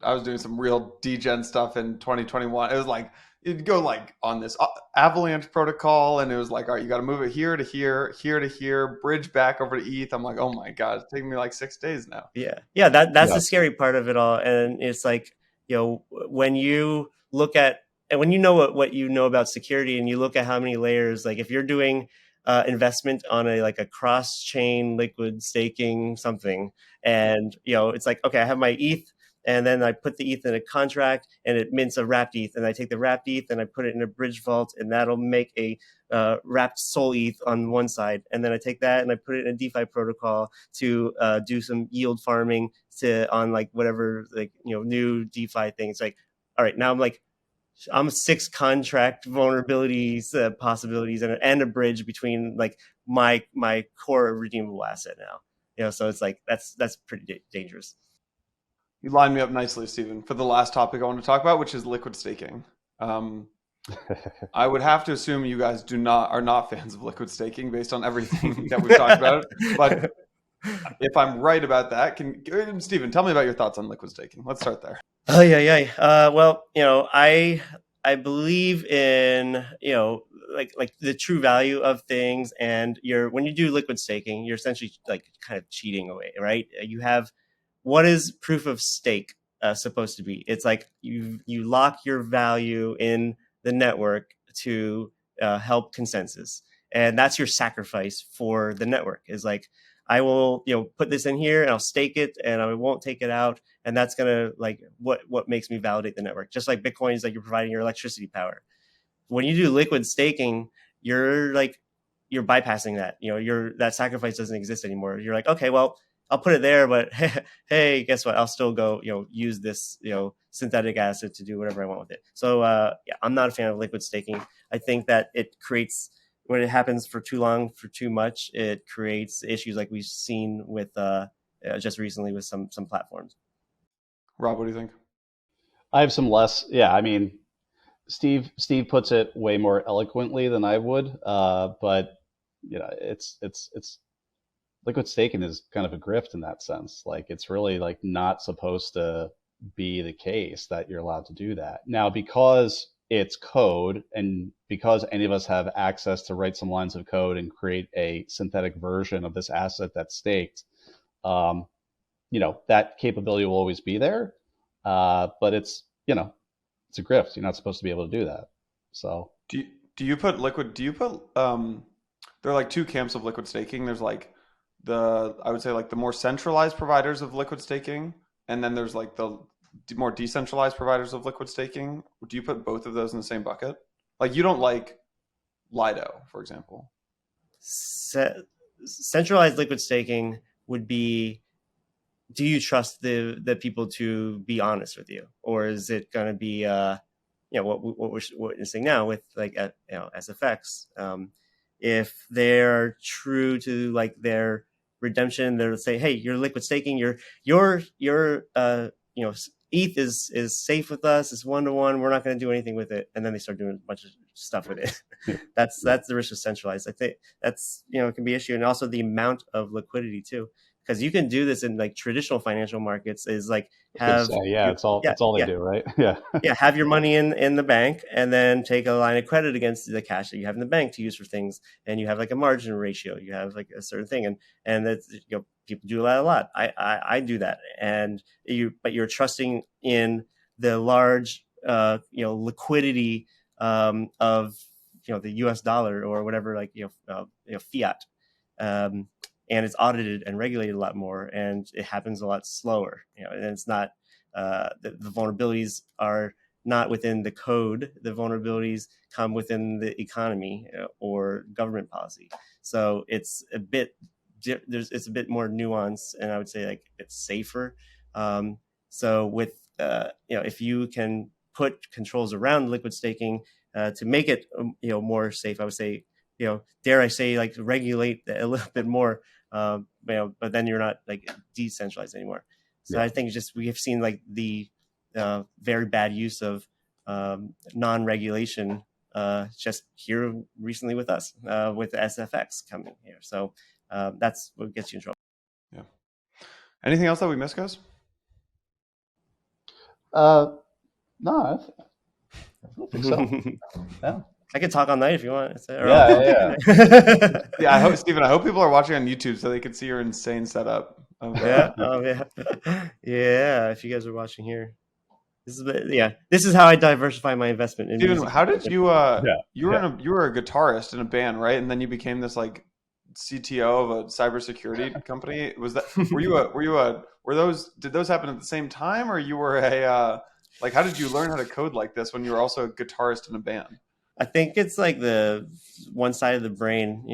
I was doing some real degen stuff in 2021. It was like you'd go like on this Avalanche protocol, and it was like, all right, you got to move it here to here, here to here, bridge back over to ETH. I'm like, oh my god, it's taking me like 6 days now. Yeah. That's the scary part of it all, and it's like when you look at and when you know what you know about security, and you look at how many layers, like if you're doing investment on a cross-chain liquid staking something, and it's like, okay, I have my ETH, and then I put the ETH in a contract, and it mints a wrapped ETH, and I take the wrapped ETH and I put it in a bridge vault, and that'll make a wrapped Sol ETH on one side, and then I take that and I put it in a DeFi protocol to do some yield farming on like whatever new DeFi things. Like, all right, now I'm 6 contract vulnerabilities, possibilities, and a bridge between like my core redeemable asset now. So it's like that's pretty dangerous. You lined me up nicely, Stephen, for the last topic I want to talk about, which is liquid staking. I would have to assume you guys are not fans of liquid staking based on everything that we've talked about. But if I'm right about that, Stephen, tell me about your thoughts on liquid staking. Let's start there. Oh yeah. Well, I believe in like the true value of things, and when you do liquid staking, you're essentially like kind of cheating away, right? You have, what is proof of stake supposed to be? It's like you lock your value in the network to help consensus, and that's your sacrifice for the network. Is like, I will put this in here and I'll stake it and I won't take it out, and that's gonna like what makes me validate the network. Just like Bitcoin is like you're providing your electricity power. When you do liquid staking, you're bypassing that. That sacrifice doesn't exist anymore. You're like, okay, well, I'll put it there, but hey, guess what? I'll still go use this synthetic acid to do whatever I want with it. So I'm not a fan of liquid staking. I think that it creates, when it happens for too long, for too much, it creates issues like we've seen with just recently with some platforms. Rob, what do you think? I have some less. Yeah, I mean, Steve puts it way more eloquently than I would. But it's liquid staking is kind of a grift in that sense. Like, it's really like not supposed to be the case that you're allowed to do that. Now, because it's code, and because any of us have access to write some lines of code and create a synthetic version of this asset that's staked, that capability will always be there. But it's a grift. You're not supposed to be able to do that. So do you put there are like 2 camps of liquid staking. There's like I would say like the more centralized providers of liquid staking, and then there's like the more decentralized providers of liquid staking. Do you put both of those in the same bucket? Like, you don't like Lido, for example. Centralized liquid staking would be, do you trust the people to be honest with you, or is it going to be what we're witnessing now with like SFX? If they're true to like their redemption, they'll say, hey, you're liquid staking, your ETH is safe with us, it's 1-to-1, we're not going to do anything with it, and then they start doing a bunch of stuff with it. That's the risk of centralized. I think that's it can be an issue, and also the amount of liquidity too, because you can do this in like traditional financial markets. Is like have it's all they do, right? Have your money in the bank, and then take a line of credit against the cash that you have in the bank to use for things, and you have like a margin ratio, you have like a certain thing, and that's people do that a lot. I do that, but you're trusting in the large liquidity of the U.S. dollar or whatever, like fiat, and it's audited and regulated a lot more, and it happens a lot slower. And it's not the vulnerabilities are not within the code. The vulnerabilities come within the economy or government policy. So it's a bit more nuanced, and I would say like it's safer. So with if you can put controls around liquid staking to make it more safe, I would say dare I say like regulate a little bit more. But then you're not like decentralized anymore. So I think we have seen like the very bad use of non-regulation just here recently with us with the SFX coming here. So that's what gets you in trouble. Yeah. Anything else that we missed, guys? No, I don't think so. Yeah. I could talk all night if you want. Yeah. Yeah, I hope, Stephen, I hope people are watching on YouTube so they can see your insane setup. Yeah. If you guys are watching here, this is how I diversify my investment in Stephen, music. how did you you were a guitarist in a band, right? And then you became this like CTO of a cybersecurity company. Was that did those happen at the same time, or you were like how did you learn how to code like this when you were also a guitarist in a band? I think it's like the one side of the brain,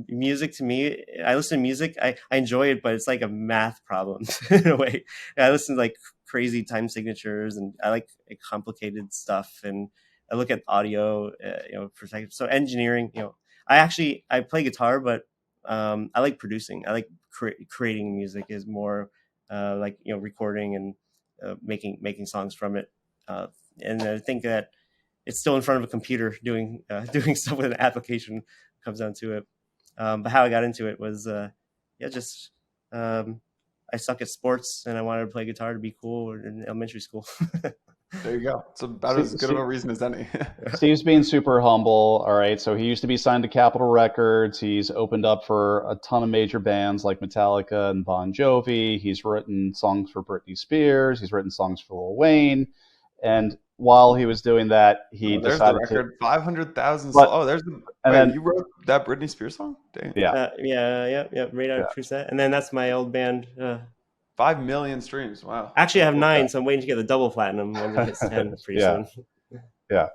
music to me, I listen to music, I enjoy it, but it's like a math problem in a way. I listen to like crazy time signatures, and I like complicated stuff, and I look at audio, perspective. So engineering, I play guitar, but I like producing. I like creating music is more like, recording and making songs from it. And I think that it's still in front of a computer doing stuff with an application comes down to it. But how I got into it was, I suck at sports and I wanted to play guitar to be cool in elementary school. There you go. It's about as good of a reason as any. Steve's being super humble. All right. So he used to be signed to Capitol Records. He's opened up for a ton of major bands like Metallica and Bon Jovi. He's written songs for Britney Spears. He's written songs for Lil Wayne. And while he was doing that, he decided the record, 500,000. You wrote that Britney Spears song? Dang. Yeah. Right out of Crusade. And then that's my old band. 5 million streams. Wow. Actually, I have 9, so I'm waiting to get the double platinum when it hits 10 pretty soon. Yeah.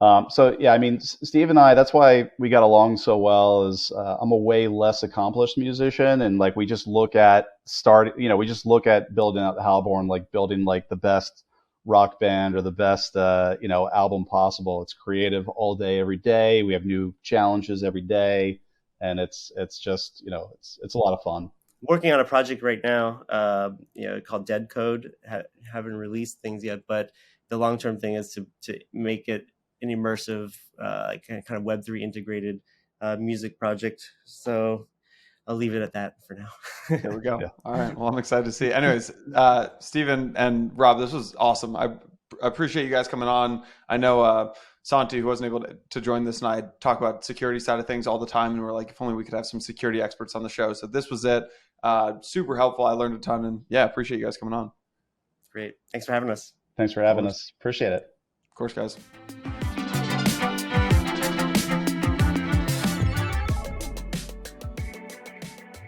I mean, Steve and I, that's why we got along so well. Is I'm a way less accomplished musician, and like we just look at building out Halborn, like building like the best rock band or the best album possible. It's creative all day, every day. We have new challenges every day, and it's just it's a lot of fun. Working on a project right now, called Dead Code. Haven't released things yet, but the long-term thing is to make it an immersive, like kind of Web3 integrated music project. So I'll leave it at that for now. There we go. Yeah. All right. Well, I'm excited to see. Anyways, Stephen and Rob, this was awesome. I appreciate you guys coming on. I know Santi, who wasn't able to join this, and I talk about security side of things all the time, and we're like, if only we could have some security experts on the show. So this was it. Super helpful. I learned a ton, and appreciate you guys coming on. Great. Thanks for having us. Thanks for having us. Appreciate it. Of course, guys.